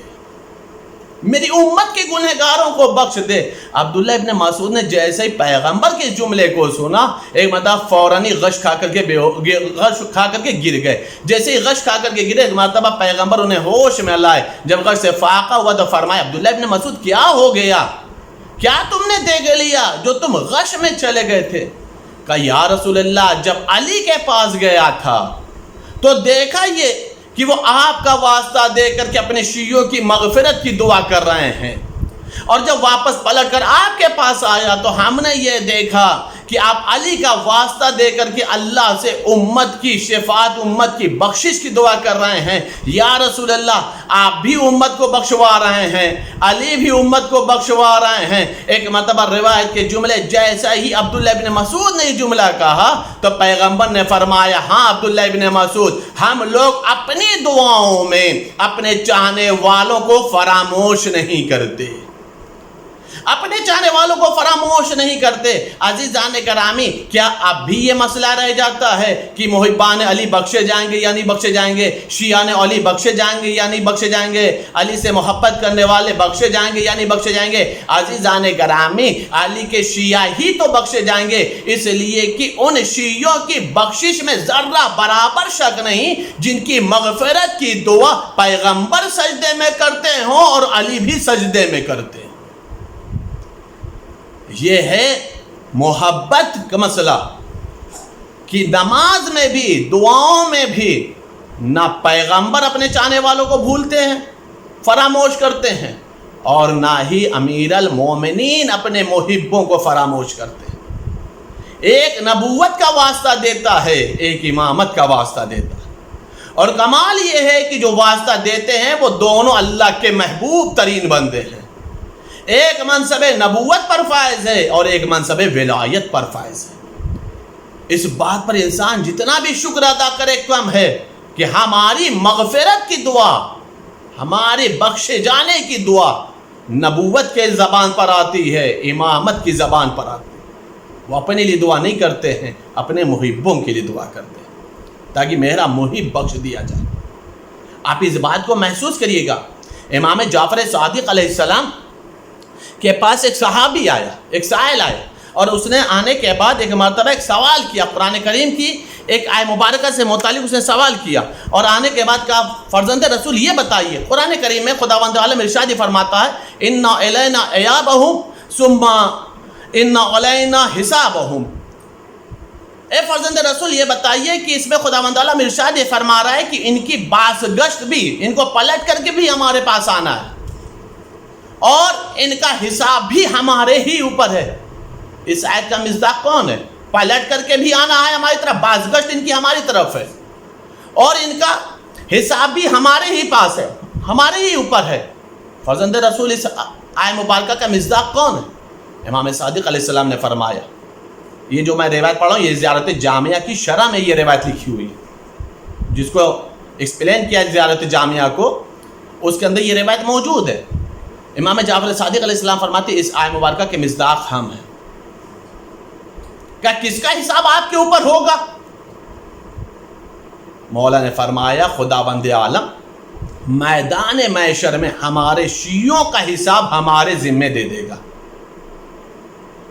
میری امت کے گنہگاروں کو بخش دے۔ عبداللہ ابن مسعود نے جیسے ہی پیغمبر کے جملے کو سنا، ایک مرتبہ فوراً ہی غش کھا کر کے گر گئے۔ جیسے ہی غش کھا کر کے گرے، ایک مرتبہ پیغمبر انہیں ہوش میں لائے۔ جب غش سے فاقہ ہوا تو فرمایا عبداللہ ابن مسعود کیا ہو گیا، کیا تم نے دیکھ لیا جو تم غش میں چلے گئے تھے؟ کہا یا رسول اللہ، جب علی کے پاس گیا تھا تو دیکھا یہ کہ وہ آپ کا واسطہ دے کر کے اپنے شیعوں کی مغفرت کی دعا کر رہے ہیں، اور جب واپس پلٹ کر آپ کے پاس آیا تو ہم نے یہ دیکھا کہ آپ علی کا واسطہ دے کر کے اللہ سے امت کی شفاعت، امت کی بخشش کی دعا کر رہے ہیں۔ یا رسول اللہ، آپ بھی امت کو بخشوا رہے ہیں، علی بھی امت کو بخشوا رہے ہیں۔ ایک مرتبہ روایت کے جملے جیسا ہی عبداللہ ابن مسعود نے یہ جملہ کہا تو پیغمبر نے فرمایا ہاں عبداللہ ابن مسعود، ہم لوگ اپنی دعاؤں میں اپنے چاہنے والوں کو فراموش نہیں کرتے، اپنے چاہنے والوں کو فراموش نہیں کرتے۔ عزیزان گرامی، کیا اب بھی یہ مسئلہ رہ جاتا ہے کہ محبان علی بخشے جائیں گے یا نہیں بخشے جائیں گے، شیعان علی بخشے جائیں گے یا نہیں بخشے جائیں گے، علی سے محبت کرنے والے بخشے جائیں گے یا نہیں بخشے جائیں گے؟ عزیزان گرامی، علی کے شیعہ ہی تو بخشے جائیں گے، اس لیے کہ ان شیعوں کی بخشش میں ذرہ برابر شک نہیں جن کی مغفرت کی دعا پیغمبر سجدے میں کرتے ہوں اور علی بھی سجدے میں کرتے ہیں۔ یہ ہے محبت کا مسئلہ کہ نماز میں بھی، دعاؤں میں بھی نہ پیغمبر اپنے چاہنے والوں کو بھولتے ہیں، فراموش کرتے ہیں، اور نہ ہی امیر المومنین اپنے محبوں کو فراموش کرتے ہیں۔ ایک نبوت کا واسطہ دیتا ہے، ایک امامت کا واسطہ دیتا ہے، اور کمال یہ ہے کہ جو واسطہ دیتے ہیں وہ دونوں اللہ کے محبوب ترین بندے ہیں۔ ایک منصب نبوت پر فائز ہے اور ایک منصب ولایت پر فائز ہے۔ اس بات پر انسان جتنا بھی شکر ادا کرے کم ہے کہ ہماری مغفرت کی دعا، ہمارے بخشے جانے کی دعا نبوت کے زبان پر آتی ہے، امامت کی زبان پر آتی ہے۔ وہ اپنے لیے دعا نہیں کرتے ہیں، اپنے محبوں کے لیے دعا کرتے ہیں تاکہ میرا محب بخش دیا جائے۔ آپ اس بات کو محسوس کریے گا، امام جعفر صادق علیہ السلام کے پاس ایک صحابی آیا، ایک سائل آیا، اور اس نے آنے کے بعد ایک مرتبہ ایک سوال کیا، قرآن کریم کی ایک آیت مبارکہ سے متعلق اس نے سوال کیا، اور آنے کے بعد کہا فرزند رسول یہ بتائیے، قرآن کریم میں خداوند عالم ارشاد فرماتا ہے اِنَّا إِلَيْنَا إِيَابَهُمْ ثُمَّ إِنَّا عَلَيْنَا حِسَابَهُمْ۔ اے فرزند رسول یہ بتائیے کہ اس میں خداوند عالم ارشاد فرما رہا ہے کہ ان کی باس گشت بھی، ان کو پلٹ کر کے بھی ہمارے پاس آنا ہے، اور ان کا حساب بھی ہمارے ہی اوپر ہے۔ اس آیت کا مصداق کون ہے؟ پلٹ کر کے بھی آنا ہے ہماری طرف، بازگشت ان کی ہماری طرف ہے، اور ان کا حساب بھی ہمارے ہی پاس ہے، ہمارے ہی اوپر ہے۔ فرزند رسول اس آیت مبارکہ کا مصداق کون ہے؟ امام صادق علیہ السلام نے فرمایا، یہ جو میں روایت پڑھ رہا ہوں یہ زیارت جامعہ کی شرح میں یہ روایت لکھی ہوئی ہے، جس کو ایکسپلین کیا زیارت جامعہ کو، اس کے اندر یہ روایت موجود ہے۔ امام جعفر صادق علیہ السلام فرماتے اس آیت مبارکہ کے مصداق ہم ہیں۔ کیا کس کا حساب آپ کے اوپر ہوگا؟ مولا نے فرمایا خداوند عالم میدان محشر میں ہمارے شیعوں کا حساب ہمارے ذمہ دے دے گا،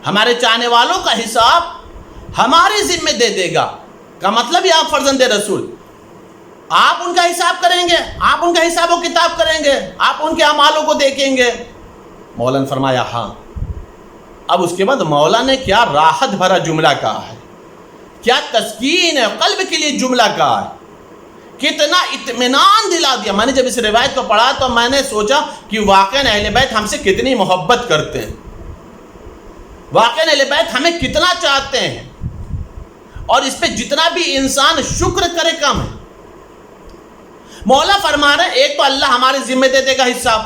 ہمارے چاہنے والوں کا حساب ہمارے ذمہ دے دے گا۔ کا مطلب یہ آپ فرزند رسول، آپ ان کا حساب کریں گے، آپ ان کا حساب و کتاب کریں گے، آپ ان کے اعمالوں کو دیکھیں گے؟ مولا نے فرمایا ہاں۔ اب اس کے بعد مولا نے کیا راحت بھرا جملہ کہا ہے کیا تسکین ہے قلب کے لیے جملہ کہا ہے، کتنا اطمینان دلا دیا۔ میں نے جب اس روایت کو پڑھا تو میں نے سوچا کہ واقعاً اہل بیت ہم سے کتنی محبت کرتے ہیں، واقعاً اہل بیت ہمیں کتنا چاہتے ہیں، اور اس پہ جتنا بھی انسان شکر کرے کم ہے۔ مولا فرما رہے ہیں ایک تو اللہ ہمارے ذمہ دے دے گا حساب،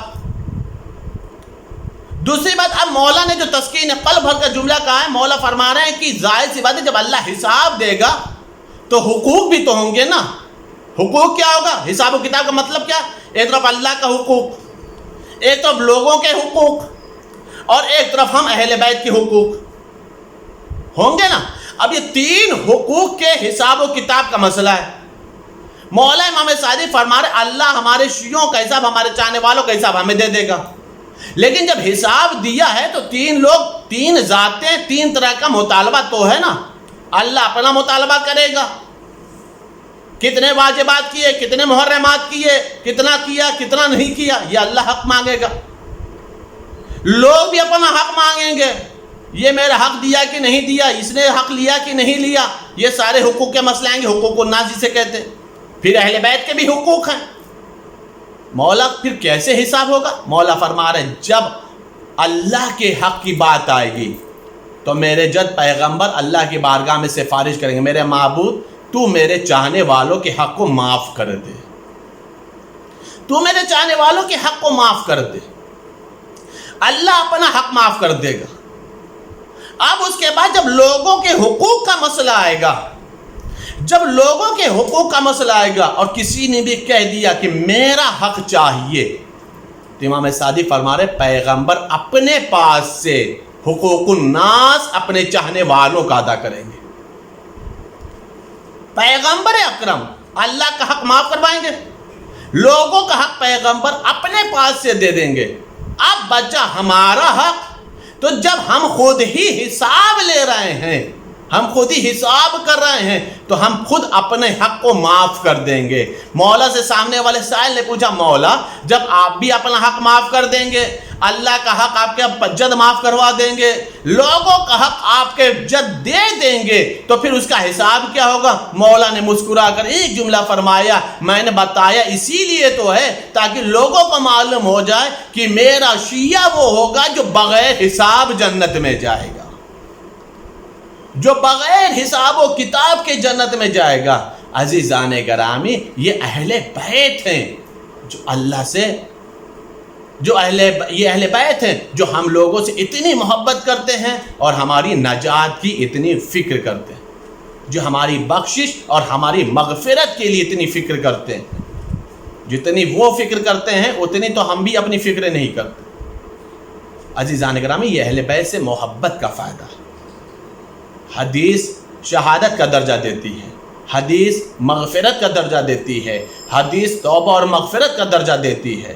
دوسری بات اب مولا نے جو تسکین قلب بھر کا جملہ کہا ہے، مولا فرما رہے ہیں کہ ظاہر سی بات ہے جب اللہ حساب دے گا تو حقوق بھی تو ہوں گے نا۔ حقوق کیا ہوگا؟ حساب و کتاب کا مطلب کیا؟ ایک طرف اللہ کا حقوق، ایک طرف لوگوں کے حقوق، اور ایک طرف ہم اہل بیت کے حقوق ہوں گے نا۔ اب یہ تین حقوق کے حساب و کتاب کا مسئلہ ہے۔ مولا امام سعدی فرما رہے اللہ ہمارے شیعوں کا حساب، ہمارے چاہنے والوں کا حساب ہمیں دے دے گا، لیکن جب حساب دیا ہے تو تین لوگ، تین ذاتیں، تین طرح کا مطالبہ تو ہے نا۔ اللہ اپنا مطالبہ کرے گا، کتنے واجبات کیے، کتنے محرمات کیے، کتنا کیا، کتنا نہیں کیا، یہ اللہ حق مانگے گا۔ لوگ بھی اپنا حق مانگیں گے، یہ میرا حق دیا کہ نہیں دیا، اس نے حق لیا کہ نہیں لیا، یہ سارے حقوق کے مسئلے آئیں گے، حقوق الناس جسے کہتے ہیں۔ پھر اہل بیت کے بھی حقوق ہیں۔ مولا پھر کیسے حساب ہوگا؟ مولا فرما رہے ہیں جب اللہ کے حق کی بات آئے گی تو میرے جد پیغمبر اللہ کی بارگاہ میں سفارش کریں گے، میرے معبود تو میرے چاہنے والوں کے حق کو معاف کر دے، تو میرے چاہنے والوں کے حق کو معاف کر دے۔ اللہ اپنا حق معاف کر دے گا۔ اب اس کے بعد جب لوگوں کے حقوق کا مسئلہ آئے گا، جب لوگوں کے حقوق کا مسئلہ آئے گا اور کسی نے بھی کہہ دیا کہ میرا حق چاہیے، تو امام سعدی فرما رہے پیغمبر اپنے پاس سے حقوق الناس اپنے چاہنے والوں کا ادا کریں گے۔ پیغمبر اکرم اللہ کا حق معاف کروائیں گے، لوگوں کا حق پیغمبر اپنے پاس سے دے دیں گے۔ اب بچا ہمارا حق، تو جب ہم خود ہی حساب لے رہے ہیں، ہم خود ہی حساب کر رہے ہیں، تو ہم خود اپنے حق کو معاف کر دیں گے۔ مولا سے سامنے والے سائل نے پوچھا مولا جب آپ بھی اپنا حق معاف کر دیں گے، اللہ کا حق آپ کے جد معاف کروا دیں گے، لوگوں کا حق آپ کے جد دے دیں گے، تو پھر اس کا حساب کیا ہوگا؟ مولا نے مسکرا کر ایک جملہ فرمایا، میں نے بتایا اسی لیے تو ہے تاکہ لوگوں کو معلوم ہو جائے کہ میرا شیعہ وہ ہوگا جو بغیر حساب جنت میں جائے گا، جو بغیر حساب و کتاب کے جنت میں جائے گا۔ عزیزان گرامی، یہ اہل بیت ہیں جو اللہ سے، یہ اہل بیت ہیں جو ہم لوگوں سے اتنی محبت کرتے ہیں اور ہماری نجات کی اتنی فکر کرتے ہیں، جو ہماری بخشش اور ہماری مغفرت کے لیے اتنی فکر کرتے ہیں۔ جتنی وہ فکر کرتے ہیں اتنی تو ہم بھی اپنی فکر نہیں کرتے۔ عزیزان گرامی، یہ اہل بیت سے محبت کا فائدہ ہے۔ حدیث شہادت کا درجہ دیتی ہے، حدیث مغفرت کا درجہ دیتی ہے، حدیث توبہ اور مغفرت کا درجہ دیتی ہے،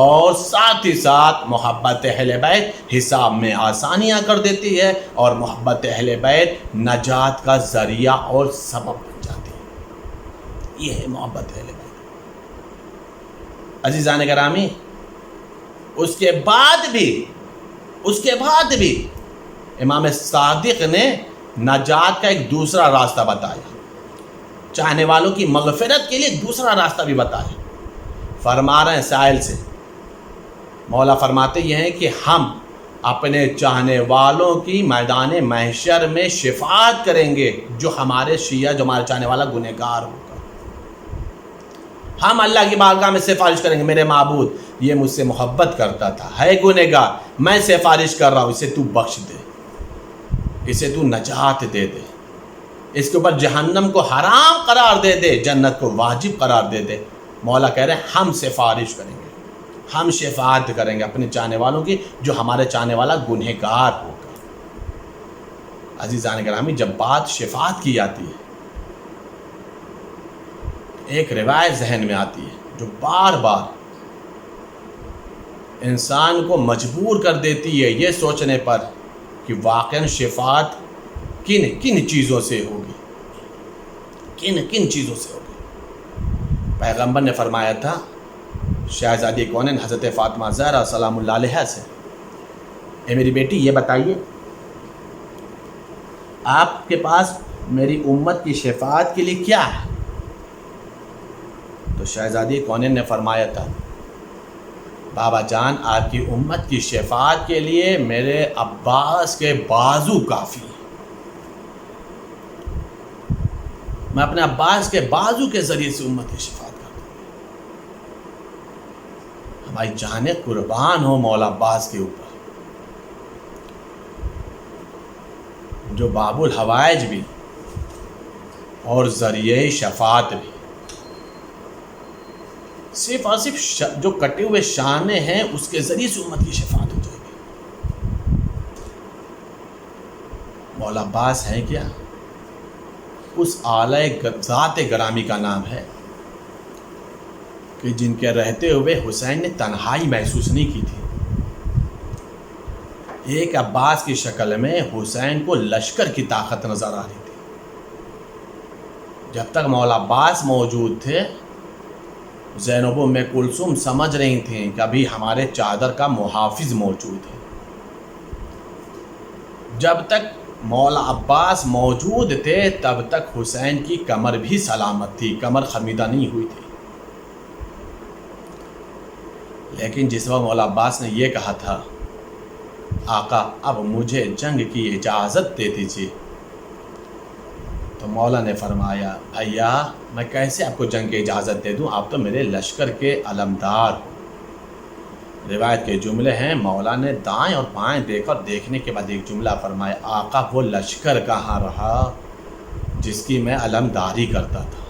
اور ساتھ ہی ساتھ محبت اہل بیت حساب میں آسانیاں کر دیتی ہے، اور محبت اہل بیت نجات کا ذریعہ اور سبب بن جاتی ہے۔ یہ ہے محبت اہل بیت۔ عزیزان گرامی، اس کے بعد بھی امام صادق نے نجات کا ایک دوسرا راستہ بتایا، چاہنے والوں کی مغفرت کے لیے ایک دوسرا راستہ بھی بتایا۔ فرما رہے ہیں سائل سے، مولا فرماتے یہ ہیں کہ ہم اپنے چاہنے والوں کی میدان محشر میں شفاعت کریں گے، جو ہمارے شیعہ، جو ہمارے چاہنے والا گنہگار ہوگا۔ ہم اللہ کی بارگاہ میں سفارش کریں گے، میرے معبود یہ مجھ سے محبت کرتا تھا، ہے گنہگار، میں سفارش کر رہا ہوں، اسے تو بخش دے، اسے تو نجات دے دے، اس کے اوپر جہنم کو حرام قرار دے دے، جنت کو واجب قرار دے دے۔ مولا کہہ رہے ہیں ہم سفارش کریں گے، ہم شفاعت کریں گے اپنے چاہنے والوں کی، جو ہمارے چاہنے والا گنہگار ہوگا۔ عزیزان گرامی، جب بات شفاعت کی جاتی ہے، ایک روایت ذہن میں آتی ہے جو بار بار انسان کو مجبور کر دیتی ہے یہ سوچنے پر کہ واقعاً شفاعت کن کن چیزوں سے ہوگی، کن چیزوں سے ہوگی۔ پیغمبر نے فرمایا تھا شہزادی کونین حضرت فاطمہ زہرا سلام اللہ علیہ سے، اے میری بیٹی یہ بتائیے آپ کے پاس میری امت کی شفاعت کے لیے کیا ہے؟ تو شہزادی کونین نے فرمایا تھا بابا جان آپ کی امت کی شفاعت کے لیے میرے عباس کے بازو کافی ہیں، میں اپنے عباس کے بازو کے ذریعے سے امت کی شفاعت کرتا ہوں۔ ہماری جانیں قربان ہو مولا عباس کے اوپر، جو باب الحوائج بھی اور ذریعہ شفاعت بھی، صرف اور صرف جو کٹے ہوئے شانے ہیں اس کے ذریعے سے امت کی شفاعت ہو جائے گی۔ مولا عباس ہیں کیا؟ اس اعلی ذات گرامی کا نام ہے کہ جن کے رہتے ہوئے حسین نے تنہائی محسوس نہیں کی تھی۔ ایک عباس کی شکل میں حسین کو لشکر کی طاقت نظر آ رہی تھی۔ جب تک مولا عباس موجود تھے زینب ام کلثوم سمجھ رہی تھیں کہ ابھی ہمارے چادر کا محافظ موجود ہے۔ جب تک مولا عباس موجود تھے تب تک حسین کی کمر بھی سلامت تھی، کمر خمیدہ نہیں ہوئی تھی۔ لیکن جس وقت مولا عباس نے یہ کہا تھا آقا اب مجھے جنگ کی اجازت دے دیجیے، تو مولا نے فرمایا بھیا میں کیسے آپ کو جنگ کی اجازت دے دوں، آپ تو میرے لشکر کے علمدار ہو۔ روایت کے جملے ہیں مولا نے دائیں اور بائیں دیکھنے کے بعد ایک جملہ فرمایا آقا وہ لشکر کہاں رہا جس کی میں علمداری کرتا تھا؟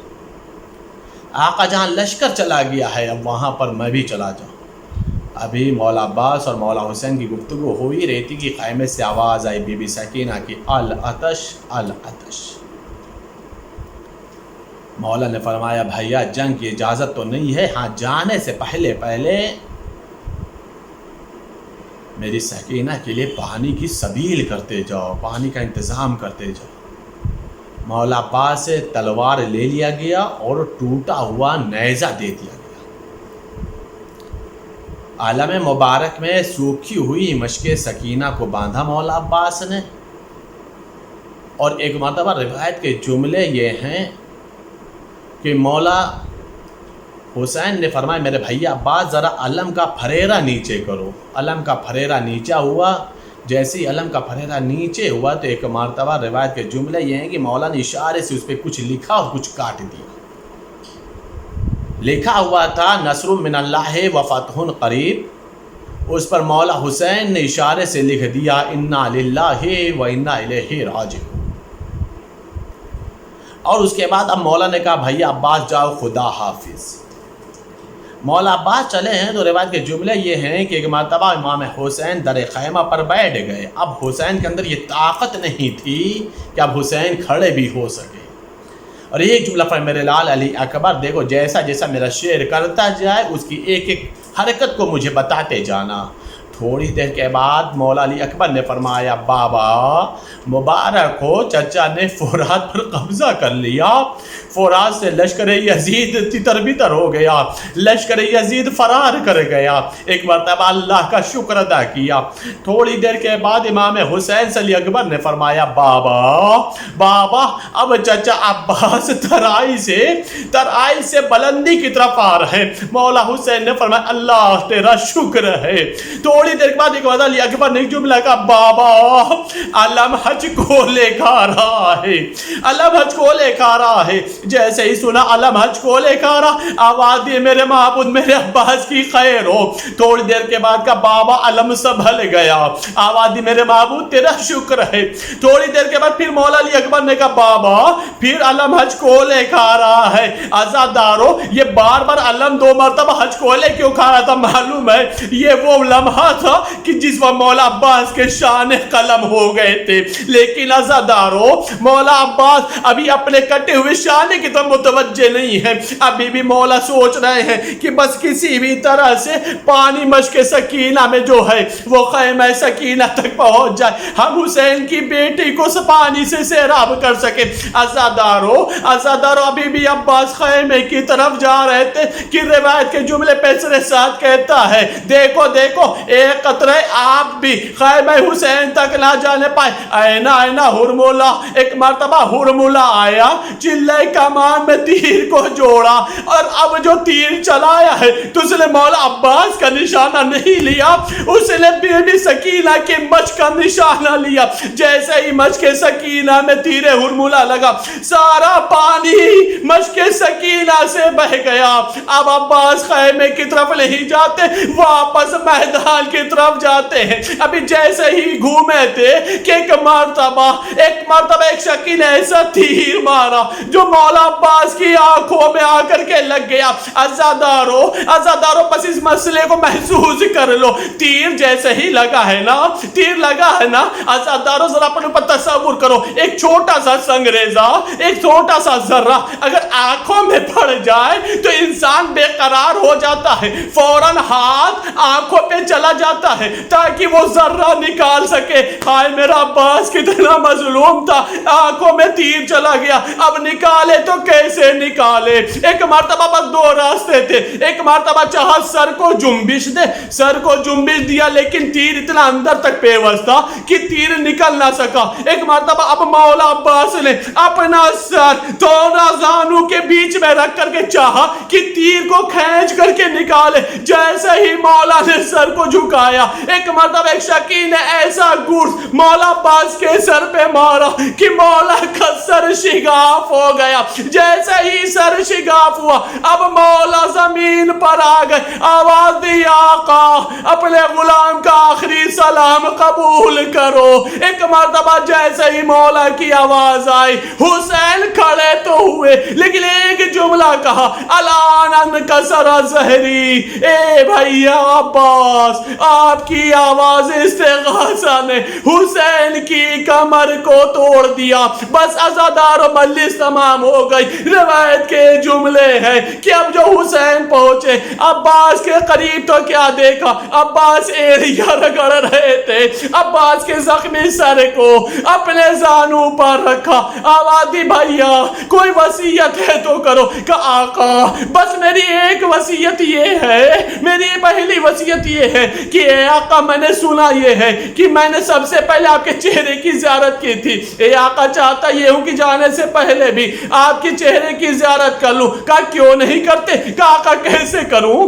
آقا جہاں لشکر چلا گیا ہے اب وہاں پر میں بھی چلا جاؤں۔ ابھی مولا عباس اور مولا حسین کی گفتگو ہو ہی رہی تھی کہ خیمے سے آواز آئی بی بی سکینہ کی العطش العطش۔ مولا نے فرمایا بھیا جنگ کی اجازت تو نہیں ہے، ہاں جانے سے پہلے میری سکینہ کے لیے پانی کی سبیل کرتے جاؤ، پانی کا انتظام کرتے جاؤ۔ مولا عباس سے تلوار لے لیا گیا اور ٹوٹا ہوا نیزہ دے دیا گیا۔ عالم مبارک میں سوکھی ہوئی مشک سکینہ کو باندھا مولا عباس نے، اور ایک مرتبہ روایت کے جملے یہ ہیں کہ مولا حسین نے فرمایا میرے بھیا عباس ذرا علم کا پھریرا نیچے کرو۔ علم کا پھریرا نیچا ہوا، جیسے ہی علم کا پھریرا نیچے ہوا تو ایک مرتبہ روایت کے جملے یہ ہیں کہ مولا نے اشارے سے اس پہ کچھ لکھا اور کچھ کاٹ دیا۔ لکھا ہوا تھا نصر من اللہ و فتح قریب، اس پر مولا حسین نے اشارے سے لکھ دیا انا للہ و انا الیہ راجعون۔ اور اس کے بعد اب مولا نے کہا بھیا عباس جاؤ خدا حافظ۔ مولا عباس چلے ہیں تو روایت کے جملے یہ ہیں کہ ایک مرتبہ امام حسین در خیمہ پر بیٹھ گئے۔ اب حسین کے اندر یہ طاقت نہیں تھی کہ اب حسین کھڑے بھی ہو سکے، اور ایک جملہ پر میرے لال علی اکبر دیکھو جیسا جیسا میرا شعر کرتا جائے اس کی ایک ایک حرکت کو مجھے بتاتے جانا۔ تھوڑی دیر کے بعد مولا علی اکبر نے فرمایا بابا مبارک ہو چچا نے فرات پر قبضہ کر لیا، فرات سے لشکر یزید تتر بتر ہو گیا، لشکر یزید فرار کر گیا۔ ایک مرتبہ اللہ کا شکر ادا کیا۔ تھوڑی دیر کے بعد امام حسین سے علی اکبر نے فرمایا بابا اب چچا عباس ترائی سے بلندی کی طرف آ رہے۔ مولا حسین نے فرمایا اللہ تیرا شکر ہے۔ تھوڑی دیر کے بعد ایک وعدہ علی اکبر نے جملہ کہا بابا علم حج کو لے کھا رہا ہے، علم حج کو لے کھا رہا ہے۔ جیسے ہی سنا علم حج کو لے کھا رہا، آواز دی میرے معبود میرے عباس کی خیر ہو۔ تھوڑی دیر کے بعد کہا بابا علم سنبھل گیا، آواز دی میرے معبود تیرا شکر ہے۔ تھوڑی دیر کے بعد پھر مولا علی اکبر نے کہا بابا پھر علم حج کو لے کھا رہا ہے۔ عزادارو یہ بار بار علم دو مرتبہ حج کو لے کیوں کھا رہا تھا؟ معلوم ہے یہ وہ لمحہ تھا کہ جس وقت مولا عباس کے شان قلم ہو گئے تھے، لیکن عزادارو مولا عباس ابھی اپنے کٹے ہوئے شانے کی طرف متوجہ نہیں ہے۔ ابھی بھی مولا سوچ رہے ہیں کہ بس کسی بھی طرح سے پانی مشک سکینہ میں جو ہے وہ خیمہ سکینہ تک پہنچ جائے، ہم حسین کی بیٹی کو پانی سے سیراب کر سکے۔ عزادارو ابھی بھی عباس خیمے کی طرف جا رہے تھے کہ روایت کے جملے پیسرے ساتھ کہتا ہے دیکھو ایک قطرہ آپ بھی خیمہ حسین تک نہ جانے پائے۔ اینا اینا ہرملہ، ایک مرتبہ ہرملہ آیا، چلے کمان میں تیر کو جوڑا، اور اب جو تیر چلایا ہے تو اس نے مولا عباس کا نشانہ نہیں لیا، اس نے بی بی سکینہ کے مچھ کا نشانہ لیا۔ جیسے ہی مچھ کے سکینہ میں تیر ہرملہ لگا، سارا پانی مچھ کے سکینہ سے بہ گیا۔ اب عباس خیمے کی طرف نہیں جاتے، واپس میدان کی طرف جاتے ہیں۔ ابھی جیسے ہی گھومے تھے کہ ایک مرتبہ ایک شکی نے ایسا تیر مارا جو مولا عباس کی آنکھوں میں آ کر کے لگ گیا۔ عزادارو بس اس مسئلے کو محسوس کر لو، تیر جیسے ہی لگا ہے نا، عزادارو ذرا اپنے اوپر تصور کرو، ایک چھوٹا سا سنگریزہ، ایک چھوٹا سا ذرہ اگر آنکھوں میں پڑ جائے تو انسان بے قرار ہو جاتا ہے، فوراً ہاتھ آنکھوں پہ چلا جاتا ہے تاکہ وہ ذرہ نکال سکے۔ ہائے میرا عباس کتنا مظلوم تھا، آنکھوں میں تیر چلا گیا، اب نکالے تو کیسے نکالے؟ ایک مرتبہ بس دو راستے تھے، ایک مرتبہ چاہا سر کو جنبش دیا لیکن تیر اتنا اندر تک پیوست تھا کہ تیر نکل نہ سکا۔ ایک مرتبہ اب مولا عباس نے اپنا سر دونوں زانوں کے بیچ میں رکھ کر کے چاہا کہ تیر کو کھینچ کر کے نکالے، جیسے ہی مولا نے سر کو جھکایا، ایک مرتبہ ایک شکی نے ایسا گرز مولا عباس کے سر پہ مارا کہ مولا کا سر شگاف ہو گیا۔ جیسے ہی سر شگاف ہوا، اب مولا زمین پر آ گئے، آواز دی آقا اپنے غلام کا آخری سلام قبول کرو۔ ایک مرتبہ جیسے ہی مولا کی آواز آئی، حسین کھڑے تو ہوئے لیکن ایک جملہ کہا، الان انکسر ظہری، اے بھیا عباس، آپ کی آواز استغاثہ نے حسین کی کمر کو توڑ دیا۔ بس عزادار و مجلس تمام ہو گئی۔ روایت کے جملے ہیں کہ اب جو حسین پہنچے عباس کے قریب تو کیا دیکھا، عباس ایڑیاں رگڑ رہے تھے، عباس کے زخمی سر کو اپنے زانوں پر رکھا، آواز دی بھیا کوئی وصیت ہے تو کرو۔ کہ آقا بس میری ایک وصیت یہ ہے، میری پہلی وصیت یہ ہے کہ اے آقا میں نے سنا یہ ہے کہ میں نے سب سے پہلے آپ کے چہرے کی زیارت کی تھی، اے آقا چاہتا یہ ہوں کہ جانے سے پہلے بھی آپ کے چہرے کی زیارت کر لوں۔ کہا کیوں نہیں کرتے؟ کہا آقا کیسے کروں؟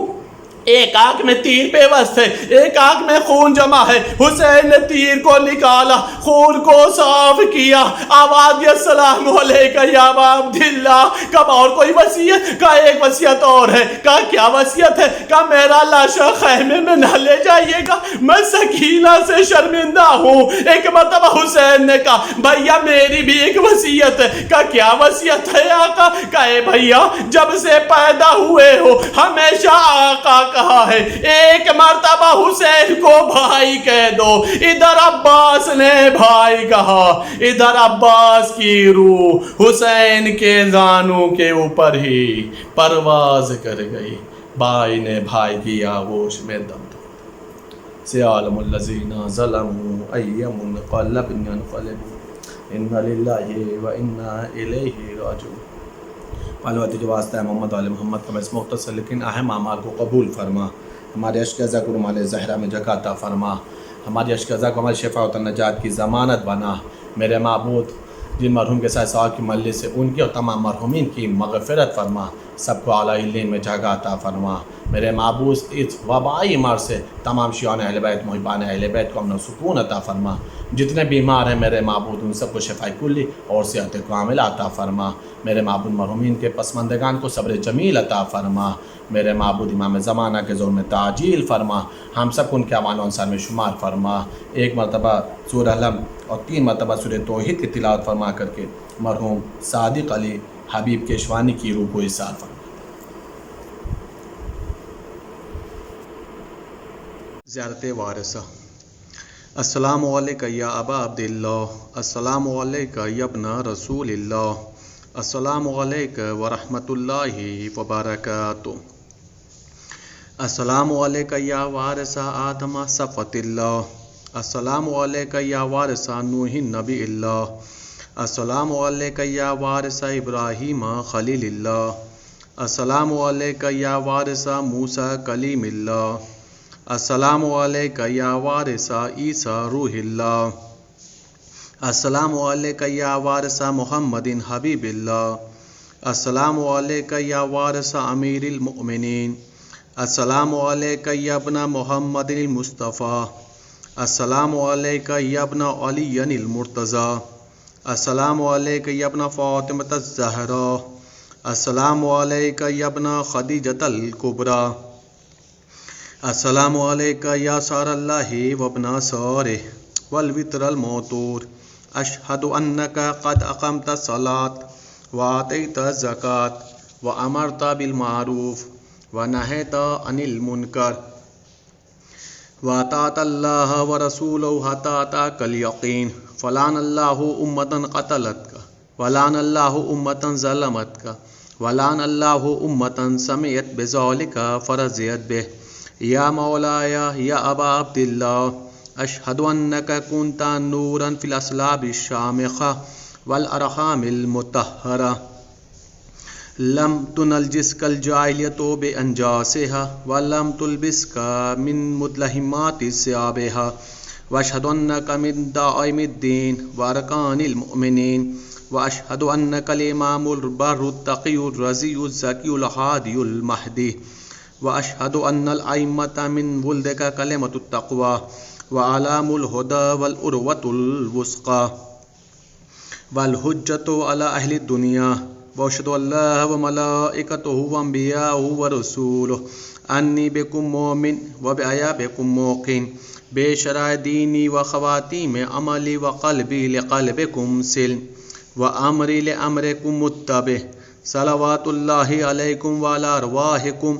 ایک آنکھ میں تیر پیوست ہے، ایک آنکھ میں خون جمع ہے۔ حسین نے تیر کو نکالا، خون کو صاف کیا، آواز دی السلام علیکہ یا ابا عبداللہ۔ کب اور کوئی وصیت؟ کہا ایک وصیت اور ہے۔ کہا کیا وصیت ہے؟ کہا میرا لاشا خیمے میں نہ لے جائیے گا، میں سکینہ سے شرمندہ ہوں۔ ایک مرتبہ حسین نے کہا بھیا میری بھی ایک وصیت ہے۔ کہا کیا وصیت ہے آقا؟ کہا اے بھیا جب سے پیدا ہوئے ہو ہمیشہ آقا کہا ہے ایک مرتبہ حسین کو بھائی کہہ دو۔ ادھر عباس نے بھائی کہا، ادھر عباس کی روح حسین کے زانوں کے اوپر ہی پرواز کر گئی۔ بھائی نے بھائی کی آغوش میں دم توڑا۔ سیعلم الذین ظلموا ای منقلب ینقلبون انا للہ و انا الیہ راجعون۔ پالواتی جو واسطہ ہے محمد علیہ محمد کا بس مختصر لیکن اہم اعمال کو قبول فرما، ہمارے اشکزہ کو رمال زہرہ میں جگہ عطا فرما، ہماری اشکزہ کو ہماری شفاء و نجات کی ضمانت بنا۔ میرے معبود جن مرحوم کے ساتھ سوال کی مجلس سے ان کی اور تمام مرحومین کی مغفرت فرما، سب کو اعلیٰ علین میں جگہ عطا فرما۔ میرے معبود اس وبائی مار سے تمام شیعان اہل بیت محبان اہل بیت کو امن و سکون عطا فرما۔ جتنے بیمار ہیں میرے معبود ان سب کو شفاء کلی اور صحت کامل عطا فرما۔ میرے معبود مرحومین کے پسماندگان کو صبر جمیل عطا فرما۔ میرے معبود امام زمانہ کے ظلم میں تعجیل فرما، ہم سب کو ان کے امان و انصار میں شمار فرما۔ ایک مرتبہ سورہ الحمد اور 3 مرتبہ سورہ توحید کی تلاوت فرما کر کے مرحوم صادق علی حبیب کیشوانی کی روح کو ایثار فرما۔ زیارت وارثہ۔ السلام علیکہ یا ابا عبداللہ، السلام علیکہ یا ابن رسول اللہ، السلام علیکہ ورحمۃ اللہ وبرکاتہ، السلام علیکہ یا وارث آدم صفوۃ اللہ، السلام علیکہ یا وارث نوح نبی اللہ، السلام علیکہ یا وارث ابراہیم خلیل اللہ، السلام علیکہ یا وارث موسیٰ کلیم اللہ، السلام علیکہ یا وارث عیسیٰ روح اللہ، السلام علیکہ یا وارث محمد حبیب اللہ، السلام علیکہ یا وارث امیر المؤمنین، السلام علیکہ یا ابن محمد المصطفیٰ، السلام علیکہ یا ابن علی المرتضیٰ، السلام علیکہ یا ابن فاطمۃ الزہراء، السلام علیکہ یا ابن خدیجۃ الکبریٰ، السلام علیکہ یا سار اللہ وابن سارہ والوتر الموتور، اشہد انک قد اقمت الصلاۃ وآتیت الزکاۃ وامرت بالمعروف ونہیت عن المنکر وأطعت اللہ ورسولہ حتی أتاک الیقین، فلعن اللہ امۃ قتلتک ولعن اللہ امۃ ظلمتک ولعن اللہ امۃ سمعت بذلک فرضیت بہ، یا مولایا یا ابا عبداللہ اشہد انک کنت نورا فی الاصلاب الشامخہ والارحام المطہرہ، لم تنجسک الجاہلیۃ بانجاسها ولم تلبسک من مدلہمات ثیابها، واشہد انک من دعائم الدین وارکان المؤمنین، واشہد انک الامام البر التقی الرضی الزکی الہادی المہدی، واشہد ان الائمۃ من ولدک کلمۃ التقوی وعلام الہدی والعروۃ الوثقی والحجۃ علی اہل الدنیا، واشہد اللہ وملائکتہ وانبیاءہ ورسولہ انی بکم مومن وبعیابکم موقن، بے شرع دینی وخواتیم عملی وقلبی لقلبکم سلم وامری لامرکم متبع، صلوات اللہ علیکم وعلی ارواحکم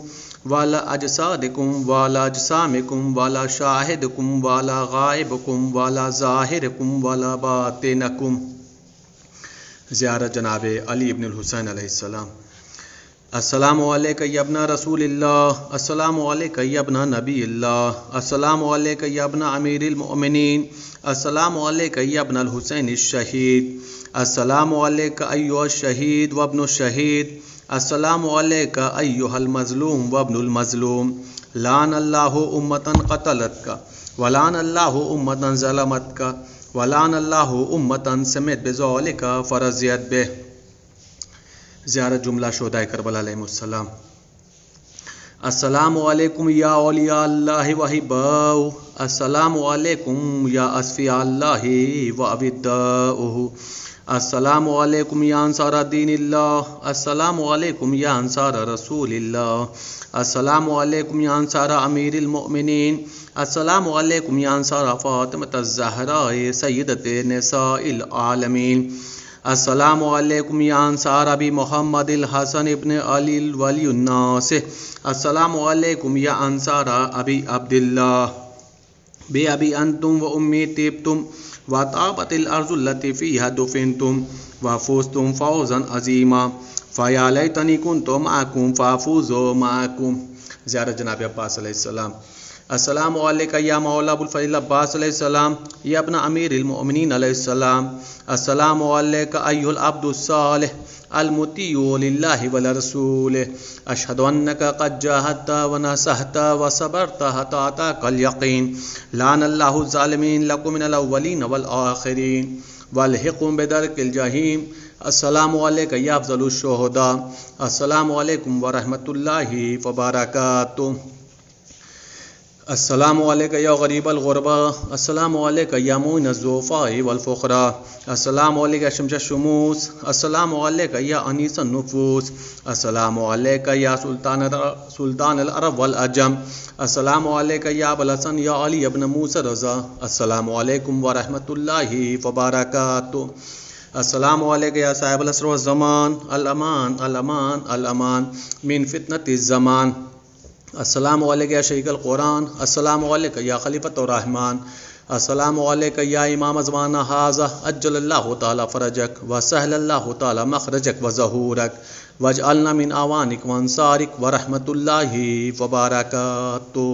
وعلی اجسادکم وعلی اجسامکم وعلی شاہدکم وعلی غائبکم وعلی ظاہرکم وعلی باطنکم۔ زیارت جناب علی ابن الحسین علیہ السلام۔ السلام علیکہ یا ابن رسول اللہ، السلام علیکہ یا ابن نبی اللہ، السلام علیکہ یا ابن امیر المؤمنین، السلام علیکہ یا ابن الحسین الشہید، السلام علیکہ ایھا الشہید وابن الشہید، السلام علیکہ ایھا المظلوم وابن المظلوم، لعن اللہ امۃ قتلتک ولعن اللہ امۃ ظلمتک ولعن اللہ امۃ سمعت بذلک فرضیت بہ۔ زیارت جملہ شہداء کربلا علیہم السلام۔ السلام علیکم یا اولیاء اللہ وحباؤہ، السلام علیکم یا اصفیاء اللہ واوداؤہ، السلام علیکم یا انصار دین اللہ، السلام علیکم یا انصار رسول اللہ، السلام علیکم یا انصار امیر المؤمنین، السلام علیکم یا انصار فاطمۃ الزہراء سیدۃ نساء العالمین، السلام علیکم یا انصار ابی محمد الحسن ابن علی ولی الناس، السلام علیکم یا انصار ابی عبداللہ، بے ابی انتم و امی طبتم وطابت الارض التي فيها دفنتم وفزتم فوزا عظیما، فیا لیتنی کنت معکم فافوز معکم۔ زیارت جناب عباس علیہ السلام۔ السلام علیکہ یا مولا ابو الفضل عباس علیہ السلام، یا ابن امیر المؤمنین علیہ السلام، السلام علیکہ ایھا العبد الصالح المطیع للہ ولرسولہ، اشہد انک قد جاہدت ونصحت وصبرت حتی اتاک الیقین، لعن اللہ الظالمین لکم من الاولین والآخرین والحقهم بدرک الجحیم، السلام علیکہ یا افضل الشہداء، السلام علیکم ورحمۃ اللہ وبرکاتہ، السلام علیکہ یا غریب الغرباء، السلام علیکہ یا معین الضعفاء والفقراء، السلام علیکہ یا شمس الشموس، السلام علیکہ یا انیس النفوس، السلام علیکہ یا سلطان العرب والعجم، السلام علیکہ یا ابو الحسن یا علی ابن موسیٰ رضا، السلام علیکم ورحمۃ اللہ وبرکاتہ، السلام علیکہ یا صاحب العصر والزمان، الامان الامان الامان من فتنۃ الزمان، السلام علیکہ یا شیخ القرآن، السلام علیکہ یا خلیفۃ الرحمن، السلام علیکہ یا امام زمانہ ھذا، عجل اللہ تعالی فرجک وسہل اللہ تعالی مخرجک وظہورک واجعلنا من اعوانک وانصارک ورحمۃ اللہ وبرکاتہ۔